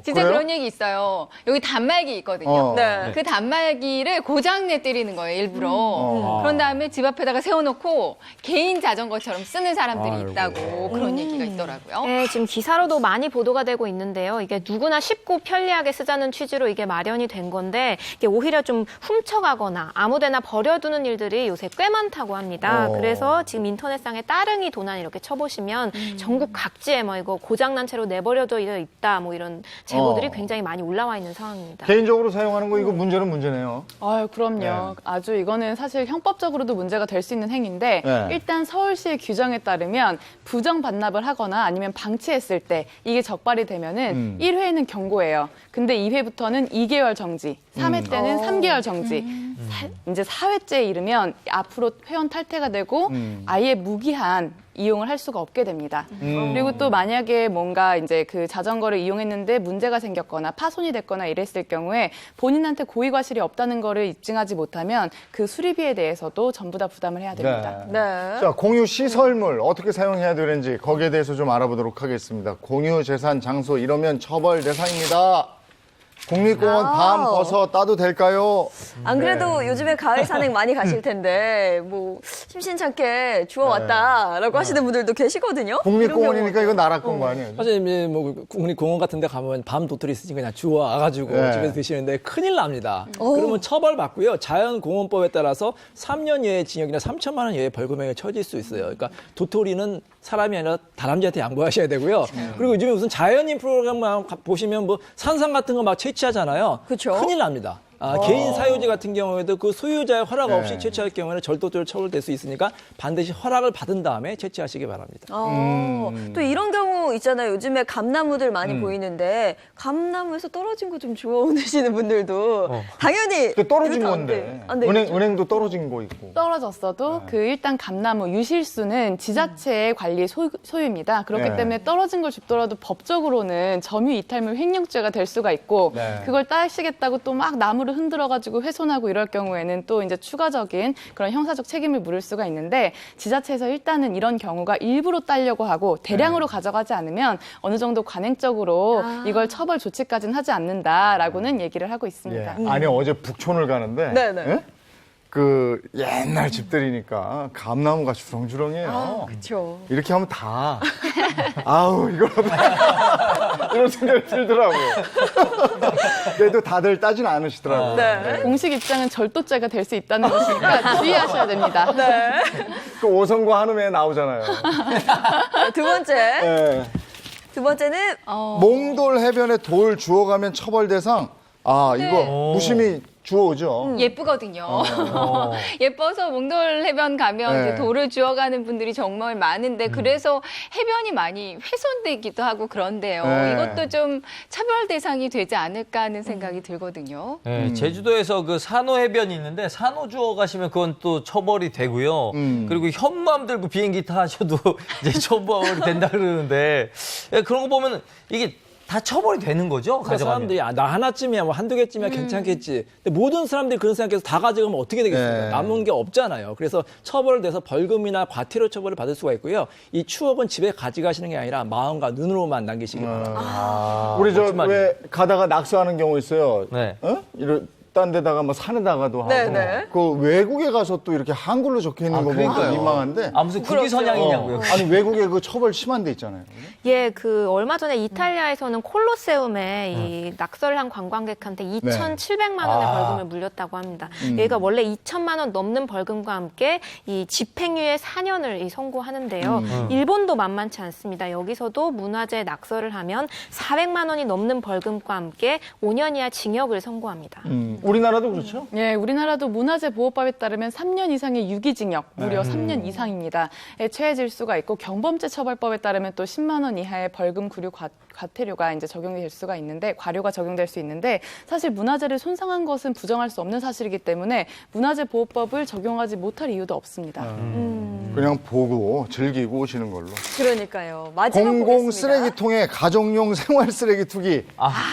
진짜 그래요? 그런 얘기 있어요. 여기 단말기 있거든요. 네. 그 단말기를 고장내 때리는 거예요, 일부러. 그런 다음에 집 앞에다가 세워놓고 개인 자전거처럼 쓰는 사람들이 있다고 그런 얘기가 있더라고요. 네, 지금 기사로도 많이 보도가 되고 있는데요. 이게 누구나 쉽고 편리하게 쓰자는 취지로 이게 마련이 된 건데 이게 오히려 좀 훔쳐가거나 아무데나 버려두는 일들이 요새 꽤 많다고 합니다. 그래서 지금 인터넷상에 따릉이 도난 이렇게 쳐보시면 전국 각지에 뭐 이거 고장난 채로 내버려져 있다 뭐 이런 제보들이 굉장히 많이 올라와 있는 상황입니다. 개인적으로 사용하는 거 이거 문제는 문제네요. 아유, 그럼요. 네. 아주 이거는 사실 형법적으로도 문제가 될 수 있는 행위인데 네. 일단 서울시의 규정에 따르면 부정 반납을 하거나 아니면 방치했을 때 이게 적발이 되면은 1회는 경고예요. 근데 2회부터는 2개월 정지, 3회 때는 3개월 정지. 이제 4회째에 이르면 앞으로 회원 탈퇴가 되고 아예 무기한 이용을 할 수가 없게 됩니다. 그리고 또 만약에 뭔가 이제 그 자전거를 이용했는데 문제가 생겼거나 파손이 됐거나 이랬을 경우에 본인한테 고의 과실이 없다는 거를 입증하지 못하면 그 수리비에 대해서도 전부 다 부담을 해야 됩니다. 네. 자, 공유 시설물 어떻게 사용해야 되는지 거기에 대해서 좀 알아보도록 하겠습니다. 공유 재산 장소 이러면 처벌 대상입니다. 국립공원 밤 벗어 따도 될까요? 안 그래도 요즘에 가을 산행 많이 가실 텐데 뭐 심심찮게 주워왔다라고 하시는 분들도 계시거든요. 국립공원이니까 이거 나라 건 거 아니에요? 사실 이제 뭐 국립공원 같은 데 가면 밤 도토리 있으니까 그냥 주워 와가지고 네. 집에서 드시는데 큰일 납니다. 그러면 처벌받고요. 자연공원법에 따라서 3년 이하의 징역이나 3천만 원 이하의 벌금형에 처해질 수 있어요. 그러니까 도토리는 사람이 아니라 다람쥐한테 양보하셔야 되고요. 그리고 요즘에 무슨 자연인 프로그램만 보시면 뭐 산삼 같은 거 막 채취하잖아요. 그쵸? 큰일 납니다. 개인 사유지 같은 경우에도 그 소유자의 허락 없이 네. 채취할 경우에는 절도죄로 처벌될 수 있으니까 반드시 허락을 받은 다음에 채취하시기 바랍니다. 또 이런 경우 있잖아요. 요즘에 감나무들 많이 보이는데 감나무에서 떨어진 거 좀 주워 오시는 분들도 당연히 또 떨어진 이것도 건데. 안 되겠죠. 은행도 떨어진 거 있고. 떨어졌어도 그 일단 감나무 유실수는 지자체의 관리 소유입니다. 그렇기 네. 때문에 떨어진 걸 줍더라도 법적으로는 점유 이탈물 횡령죄가 될 수가 있고 네. 그걸 따시겠다고 또 막 나무를 흔들어가지고 훼손하고 이럴 경우에는 또 이제 추가적인 그런 형사적 책임을 물을 수가 있는데 지자체에서 일단은 이런 경우가 일부러 따려고 하고 대량으로 가져가지 않으면 어느 정도 관행적으로 이걸 처벌 조치까지는 하지 않는다라고는 얘기를 하고 있습니다. 예. 아니 어제 북촌을 가는데 네네. 예? 그 옛날 집들이니까 감나무가 주렁주렁해요. 그렇죠. 이렇게 하면 다 아우 이걸 이런 생각이 들더라고요. 그래도 다들 따진 않으시더라고요. 네. 공식 입장은 절도죄가 될 수 있다는 것이니까 주의하셔야 됩니다. 네. 그 오성구 한음에 나오잖아요. 두 번째. 예. 두 번째는 몽돌 해변에 돌 주워가면 처벌 대상. 아 이거 무심히 주워오죠. 예쁘거든요. 예뻐서 몽돌 해변 가면 네. 이제 돌을 주워가는 분들이 정말 많은데 그래서 해변이 많이 훼손되기도 하고 그런데요. 네. 이것도 좀 차별 대상이 되지 않을까 하는 생각이 들거든요. 네, 제주도에서 그 산호 해변이 있는데 산호 주워 가시면 그건 또 처벌이 되고요. 그리고 현무암 들고 비행기 타셔도 이제 처벌이 된다 그러는데 그런 거 보면 이게 다 처벌이 되는 거죠? 그러니까 가져가면. 사람들이 나 하나쯤이야 뭐 한두 개쯤이야 괜찮겠지. 근데 모든 사람들이 그런 생각해서 다 가져가면 어떻게 되겠습니까? 네. 남은 게 없잖아요. 그래서 처벌돼서 벌금이나 과태료 처벌을 받을 수가 있고요. 이 추억은 집에 가져가시는 게 아니라 마음과 눈으로만 남기시기 바랍니다. 우리 저 멋진 말이에요. 왜 가다가 낙서하는 경우 있어요. 네. 어? 딴 데다가 뭐 산에다가도 하고. 네네. 그 외국에 가서 또 이렇게 한글로 적혀 있는 거 보면 그러니까요. 민망한데. 아, 무슨 국기선양이냐고요. 아니 외국에 그 처벌 심한 데 있잖아요. 예, 그 얼마 전에 이탈리아에서는 콜로세움에 이 낙서를 한 관광객한테 2,700만 원의 벌금을 물렸다고 합니다. 여기가 원래 2천만 원 넘는 벌금과 함께 이 집행유예 4년을 선고하는데요. 일본도 만만치 않습니다. 여기서도 문화재 낙서를 하면 400만 원이 넘는 벌금과 함께 5년 이하 징역을 선고합니다. 우리나라도 그렇죠? 예, 우리나라도 문화재 보호법에 따르면 3년 이상의 유기징역, 무려 3년 이상입니다. 처해질 수가 있고 경범죄 처벌법에 따르면 또 10만 원 이하의 벌금, 구류, 과태료가 이제 적용될 수가 있는데 과료가 적용될 수 있는데 사실 문화재를 손상한 것은 부정할 수 없는 사실이기 때문에 문화재 보호법을 적용하지 못할 이유도 없습니다. 그냥 보고 즐기고 오시는 걸로. 그러니까요. 마지막 공공 보겠습니다. 쓰레기통에 가정용 생활 쓰레기 투기.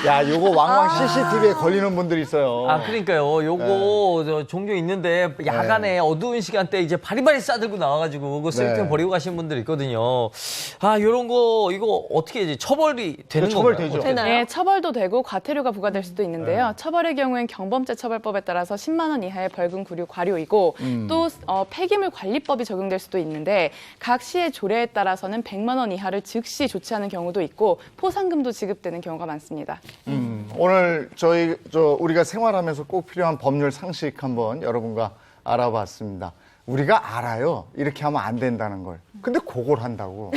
야, 요거 왕왕 CCTV에 걸리는 분들이 있어요. 아, 그러니까요. 요거 저 종종 있는데 야간에 어두운 시간대 이제 바리바리 싸들고 나와가지고 그 쓰레기통 네. 버리고 가시는 분들 있거든요. 아, 요런 거 이거 어떻게 이제 처벌이 되는 건가요? 처벌되죠. 어떻게 되나요? 예, 처벌도 되고 과태료가 부과될 수도 있는데요. 처벌의 경우엔 경범죄 처벌법에 따라서 10만 원 이하의 벌금, 구류, 과료이고 또 폐기물 관리법이 적용될 수도 있는데 각 시의 조례에 따라서는 100만 원 이하를 즉시 조치하는 경우도 있고 포상금도 지급되는 경우가 많습니다. 오늘 우리가 생활하면서 꼭 필요한 법률 상식 한번 여러분과 알아봤습니다. 우리가 알아요. 이렇게 하면 안 된다는 걸. 근데 그걸 한다고.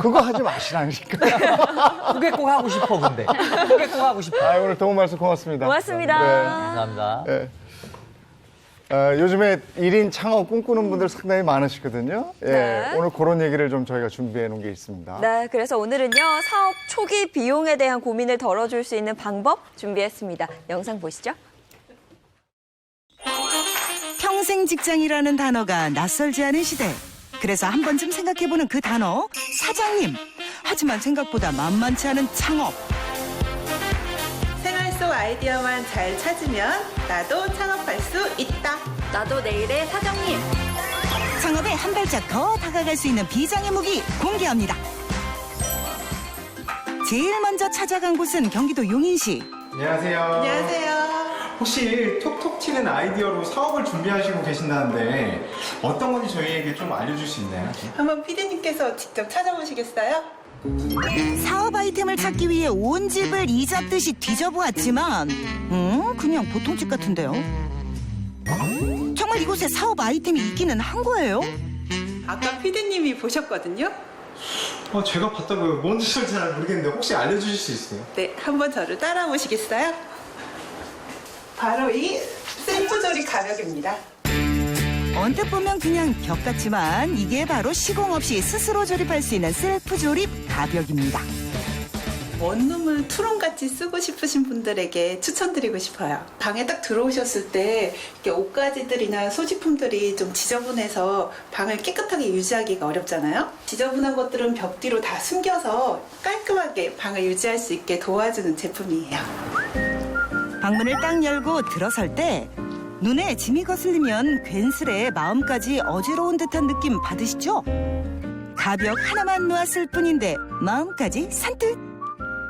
그거 하지 마시라니까. 그게 꼭 하고 싶어, 근데. 그게 꼭 하고 싶어. 아, 오늘 도움 말씀 고맙습니다. 고맙습니다. 감사합니다. 네. 요즘에 1인 창업 꿈꾸는 분들 상당히 많으시거든요. 예, 네. 오늘 그런 얘기를 좀 저희가 준비해 놓은 게 있습니다. 네, 그래서 오늘은요, 사업 초기 비용에 대한 고민을 덜어줄 수 있는 방법 준비했습니다. 영상 보시죠. 평생 직장이라는 단어가 낯설지 않은 시대. 그래서 한 번쯤 생각해보는 그 단어, 사장님. 하지만 생각보다 만만치 않은 창업. 생활 속 아이디어만 잘 찾으면 나도 창업할 수 있다. 나도 내일의 사장님. 창업에 한 발짝 더 다가갈 수 있는 비장의 무기 공개합니다. 제일 먼저 찾아간 곳은 경기도 용인시. 안녕하세요. 안녕하세요. 혹시 톡톡 튀는 아이디어로 사업을 준비하시고 계신다는데 어떤 건지 저희에게 좀 알려줄 수 있나요? 한번 피디님께서 직접 찾아보시겠어요? 사업 아이템을 찾기 위해 온 집을 이잡듯이 뒤져보았지만 그냥 보통 집 같은데요. 정말 이곳에 사업 아이템이 있기는 한 거예요? 아까 피디님이 보셨거든요. 제가 봤다고요. 뭔지 잘 모르겠는데 혹시 알려주실 수 있어요? 네, 한번 저를 따라오시겠어요? 바로 이 셀프 조립 가벽입니다. 언뜻 보면 그냥 벽 같지만 이게 바로 시공 없이 스스로 조립할 수 있는 셀프 조립 가벽입니다. 원룸을 투룸같이 쓰고 싶으신 분들에게 추천드리고 싶어요. 방에 딱 들어오셨을 때 이렇게 옷가지들이나 소지품들이 좀 지저분해서 방을 깨끗하게 유지하기가 어렵잖아요. 지저분한 것들은 벽 뒤로 다 숨겨서 깔끔하게 방을 유지할 수 있게 도와주는 제품이에요. 방문을 딱 열고 들어설 때 눈에 짐이 거슬리면 괜스레 마음까지 어지러운 듯한 느낌 받으시죠? 가벽 하나만 놓았을 뿐인데 마음까지 산뜻.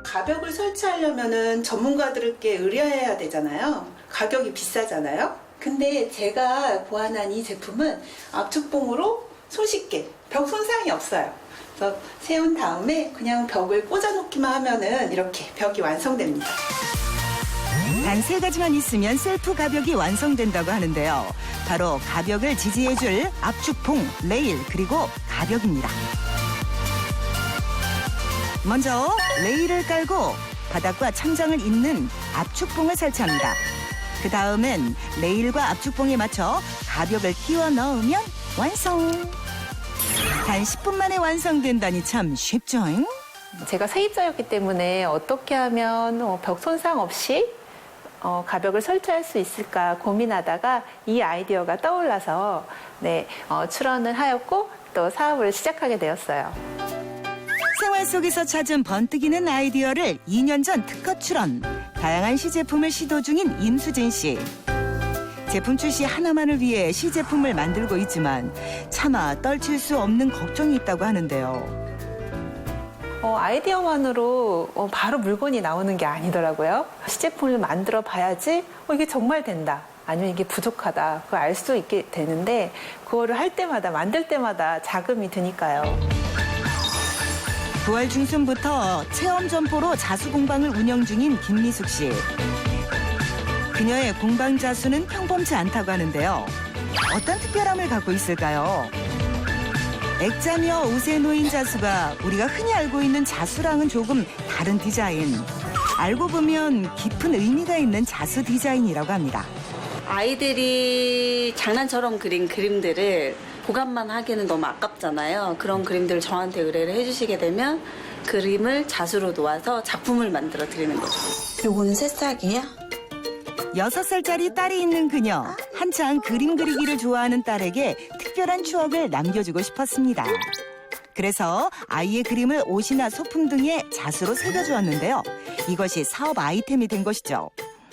가벽을 설치하려면은 전문가들께 의뢰해야 되잖아요. 가격이 비싸잖아요. 근데 제가 고안한 이 제품은 압축봉으로 손쉽게 벽 손상이 없어요. 그래서 세운 다음에 그냥 벽을 꽂아놓기만 하면은 이렇게 벽이 완성됩니다. 단 3가지만 있으면 셀프 가벽이 완성된다고 하는데요. 바로 가벽을 지지해줄 압축봉, 레일, 그리고 가벽입니다. 먼저 레일을 깔고 바닥과 천장을 잇는 압축봉을 설치합니다. 그 다음엔 레일과 압축봉에 맞춰 가벽을 끼워 넣으면 완성! 단 10분 만에 완성된다니 참 쉽죠? 제가 세입자였기 때문에 어떻게 하면 벽 손상 없이 가벽을 설치할 수 있을까 고민하다가 이 아이디어가 떠올라서 출원을 하였고 또 사업을 시작하게 되었어요. 생활 속에서 찾은 번뜩이는 아이디어를 2년 전 특허 출원. 다양한 시제품을 시도 중인 임수진 씨. 제품 출시 하나만을 위해 시제품을 만들고 있지만 차마 떨칠 수 없는 걱정이 있다고 하는데요. 아이디어만으로 바로 물건이 나오는 게 아니더라고요. 시제품을 만들어 봐야지 이게 정말 된다. 아니면 이게 부족하다. 그걸 알 수 있게 되는데 그거를 할 때마다 만들 때마다 자금이 드니까요. 9월 중순부터 체험 점포로 자수 공방을 운영 중인 김미숙 씨. 그녀의 공방 자수는 평범치 않다고 하는데요. 어떤 특별함을 갖고 있을까요? 액자며 옷에 놓인 자수가 우리가 흔히 알고 있는 자수랑은 조금 다른 디자인. 알고 보면 깊은 의미가 있는 자수 디자인이라고 합니다. 아이들이 장난처럼 그린 그림들을 보관만 하기에는 너무 아깝잖아요. 그런 그림들을 저한테 의뢰를 해주시게 되면 그림을 자수로 놓아서 작품을 만들어 드리는 거죠. 요거는 새싹이에요? 6살짜리 딸이 있는 그녀. 한창 그림 그리기를 좋아하는 딸에게 특별한 추억을 남겨주고 싶었습니다. 그래서 아이의 그림을 옷이나 소품 등에 자수로 새겨주었는데요. 이것이 사업 아이템이 된 것이죠.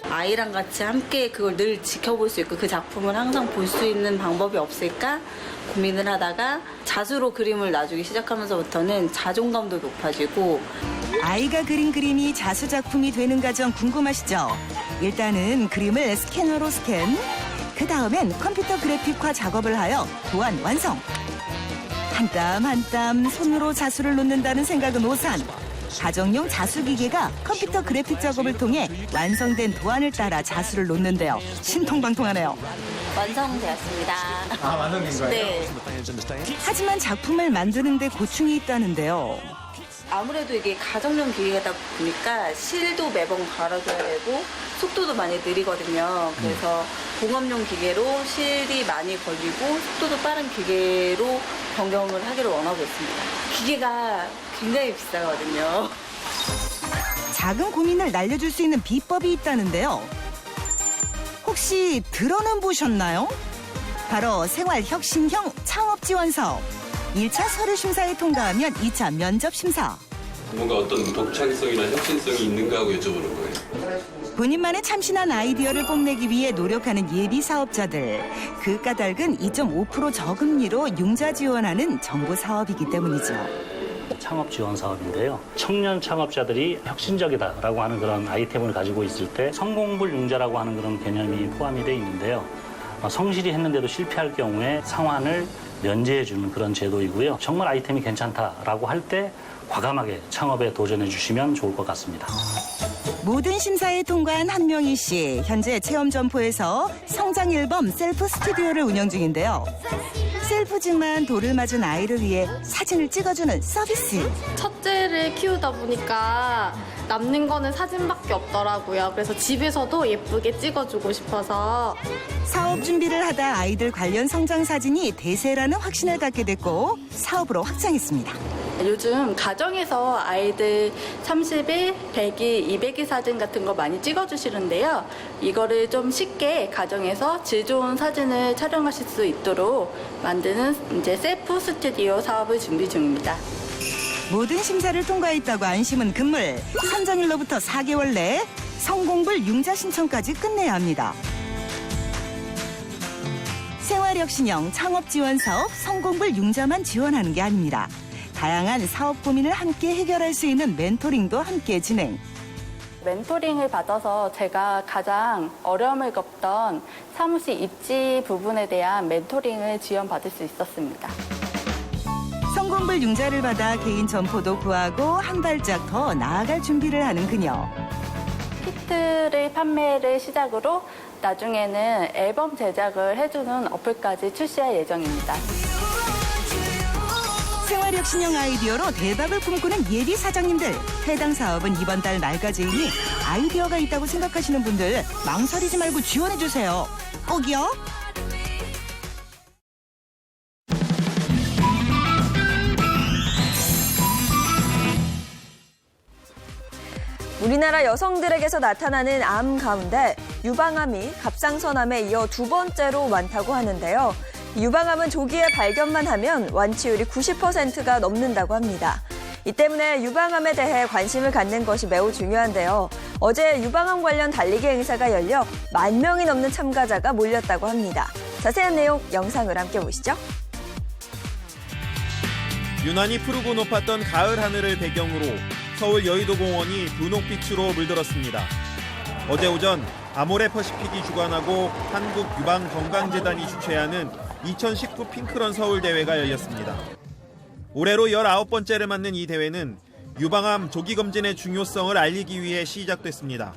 아이랑 같이 함께 그걸 늘 지켜볼 수 있고 그 작품을 항상 볼 수 있는 방법이 없을까 고민을 하다가 자수로 그림을 놔주기 시작하면서부터는 자존감도 높아지고. 아이가 그린 그림이 자수 작품이 되는 과정 궁금하시죠? 일단은 그림을 스캐너로 스캔, 그 다음엔 컴퓨터 그래픽화 작업을 하여 도안 완성. 한 땀 한 땀 손으로 자수를 놓는다는 생각은 오산. 가정용 자수 기계가 컴퓨터 그래픽 작업을 통해 완성된 도안을 따라 자수를 놓는데요. 신통방통하네요. 완성되었습니다. 아, 완성된 거예요? 네. 하지만 작품을 만드는데 고충이 있다는데요. 아무래도 이게 가정용 기계다 보니까 실도 매번 갈아줘야 되고 속도도 많이 느리거든요. 그래서 공업용 기계로 실이 많이 걸리고 속도도 빠른 기계로 변경을 하기를 원하고 있습니다. 기계가 굉장히 비싸거든요. 작은 고민을 날려줄 수 있는 비법이 있다는데요. 혹시 들어는 보셨나요? 바로 생활혁신형 창업지원사업. 1차 서류 심사에 통과하면 2차 면접 심사. 뭔가 어떤 독창성이나 혁신성이 있는가 하고 여쭤보는 거예요. 본인만의 참신한 아이디어를 뽐내기 위해 노력하는 예비 사업자들. 그 까닭은 2.5% 저금리로 융자 지원하는 정부 사업이기 때문이죠. 창업 지원 사업인데요. 청년 창업자들이 혁신적이다라고 하는 그런 아이템을 가지고 있을 때 성공불 융자라고 하는 그런 개념이 포함이 되어 있는데요. 성실히 했는데도 실패할 경우에 상환을 면제해주는 그런 제도이고요. 정말 아이템이 괜찮다라고 할 때 과감하게 창업에 도전해 주시면 좋을 것 같습니다. 모든 심사에 통과한 한명희 씨. 현재 체험 점포에서 성장 앨범 셀프 스튜디오를 운영 중인데요. 셀프지만 돌을 맞은 아이를 위해 사진을 찍어주는 서비스. 첫째를 키우다 보니까 남는 거는 사진밖에 없더라고요. 그래서 집에서도 예쁘게 찍어주고 싶어서. 사업 준비를 하다 아이들 관련 성장 사진이 대세라는 확신을 갖게 됐고 사업으로 확장했습니다. 요즘 가정에서 아이들 30일, 100일, 200일 사진 같은 거 많이 찍어주시는데요. 이거를 좀 쉽게 가정에서 질 좋은 사진을 촬영하실 수 있도록 만드는 이제 셀프 스튜디오 사업을 준비 중입니다. 모든 심사를 통과했다고 안심은 금물. 선정일로부터 4개월 내에 성공불 융자 신청까지 끝내야 합니다. 생활혁신형 창업지원사업 성공불 융자만 지원하는 게 아닙니다. 다양한 사업 고민을 함께 해결할 수 있는 멘토링도 함께 진행. 멘토링을 받아서 제가 가장 어려움을 겪던 사무실 입지 부분에 대한 멘토링을 지원받을 수 있었습니다. 성공불 융자를 받아 개인 점포도 구하고 한 발짝 더 나아갈 준비를 하는 그녀. 키트를 판매를 시작으로 나중에는 앨범 제작을 해주는 어플까지 출시할 예정입니다. 생활혁신형 아이디어로 대박을 꿈꾸는 예비 사장님들. 해당 사업은 이번 달 말까지이니 아이디어가 있다고 생각하시는 분들 망설이지 말고 지원해주세요. 꼭이요. 우리나라 여성들에게서 나타나는 암 가운데 유방암이 갑상선암에 이어 두 번째로 많다고 하는데요. 유방암은 조기에 발견만 하면 완치율이 90%가 넘는다고 합니다. 이 때문에 유방암에 대해 관심을 갖는 것이 매우 중요한데요. 어제 유방암 관련 달리기 행사가 열려 10,000명이 넘는 참가자가 몰렸다고 합니다. 자세한 내용 영상을 함께 보시죠. 유난히 푸르고 높았던 가을 하늘을 배경으로 서울 여의도공원이 분홍빛으로 물들었습니다. 어제 오전 아모레 퍼시픽이 주관하고 한국유방건강재단이 주최하는 2019 핑크런 서울 대회가 열렸습니다. 올해로 19번째를 맞는 이 대회는 유방암 조기검진의 중요성을 알리기 위해 시작됐습니다.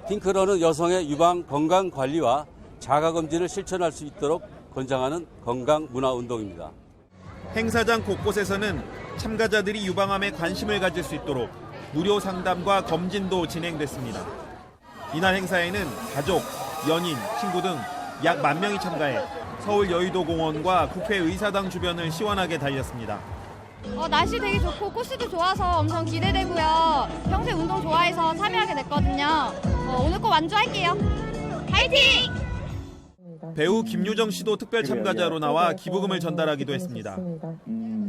핑크런은 여성의 유방 건강 관리와 자가검진을 실천할 수 있도록 권장하는 건강 문화 운동입니다. 행사장 곳곳에서는 참가자들이 유방암에 관심을 가질 수 있도록 무료 상담과 검진도 진행됐습니다. 이날 행사에는 가족, 연인, 친구 등 약 10,000명이 참가해 서울 여의도공원과 국회의사당 주변을 시원하게 달렸습니다. 날씨 되게 좋고 코스도 좋아서 엄청 기대되고요. 평소에 운동 좋아해서 참여하게 됐거든요. 오늘 꼭 완주할게요. 파이팅! 배우 김유정 씨도 특별 참가자로 나와 기부금을 전달하기도 했습니다.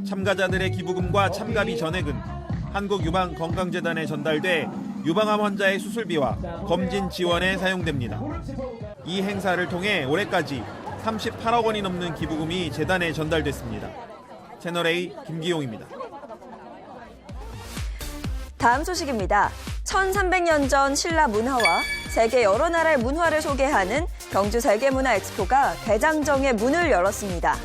참가자들의 기부금과 참가비 전액은 한국유방건강재단에 전달돼 유방암 환자의 수술비와 검진 지원에 사용됩니다. 이 행사를 통해 올해까지 38억 원이 넘는 기부금이 재단에 전달됐습니다. 채널A 김기용입니다. 다음 소식입니다. 1300년 전 신라 문화와 세계 여러 나라의 문화를 소개하는 경주 세계문화 엑스포가 대장정의 문을 열었습니다.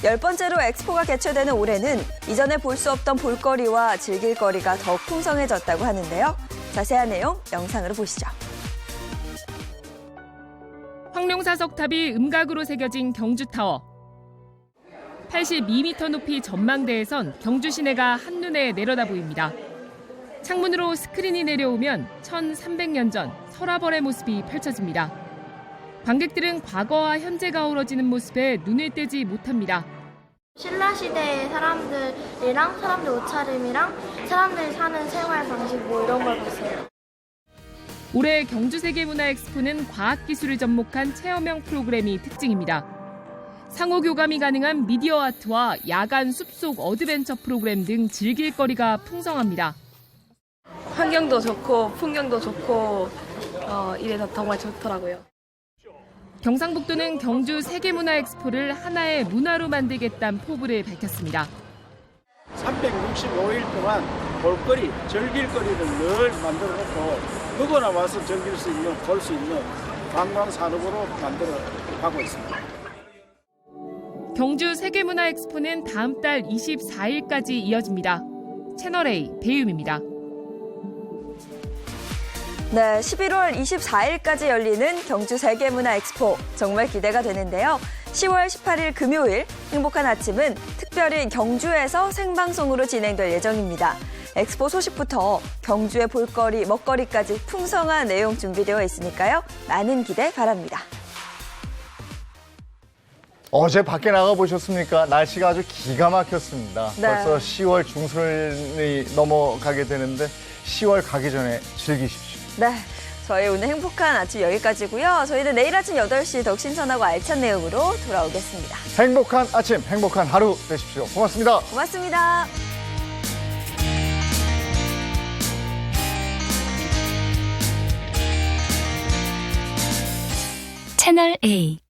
10번째로 엑스포가 개최되는 올해는 이전에 볼 수 없던 볼거리와 즐길거리가 더욱 풍성해졌다고 하는데요. 자세한 내용 영상으로 보시죠. 황룡사석탑이 음각으로 새겨진 경주타워. 82m 높이 전망대에선 경주 시내가 한눈에 내려다 보입니다. 창문으로 스크린이 내려오면 1300년 전 설화벌의 모습이 펼쳐집니다. 관객들은 과거와 현재가 어우러지는 모습에 눈을 떼지 못합니다. 신라 시대의 사람들이랑 사람들 옷차림이랑 사람들이 사는 생활 방식 이런 걸 봤어요. 올해 경주세계문화엑스포는 과학기술을 접목한 체험형 프로그램이 특징입니다. 상호교감이 가능한 미디어 아트와 야간 숲속 어드벤처 프로그램 등 즐길거리가 풍성합니다. 환경도 좋고 풍경도 좋고 이래서 정말 좋더라고요. 경상북도는 경주 세계문화엑스포를 하나의 문화로 만들겠다는 포부를 밝혔습니다. 365일 동안 볼거리, 즐길거리를 늘 만들어 놓고 누구나 와서 즐길 수 있는, 볼 수 있는 관광산업으로 만들어 가고 있습니다. 경주 세계문화엑스포는 다음 달 24일까지 이어집니다. 채널A 배유미입니다. 네, 11월 24일까지 열리는 경주 세계문화엑스포 정말 기대가 되는데요. 10월 18일 금요일 행복한 아침은 특별히 경주에서 생방송으로 진행될 예정입니다. 엑스포 소식부터 경주의 볼거리, 먹거리까지 풍성한 내용 준비되어 있으니까요. 많은 기대 바랍니다. 어제 밖에 나가 보셨습니까? 날씨가 아주 기가 막혔습니다. 네. 벌써 10월 중순이 넘어가게 되는데 10월 가기 전에 즐기십시오. 네, 저희 오늘 행복한 아침 여기까지고요. 저희는 내일 아침 8시 더욱 신선하고 알찬 내용으로 돌아오겠습니다. 행복한 아침, 행복한 하루 되십시오. 고맙습니다. 고맙습니다. 채널 A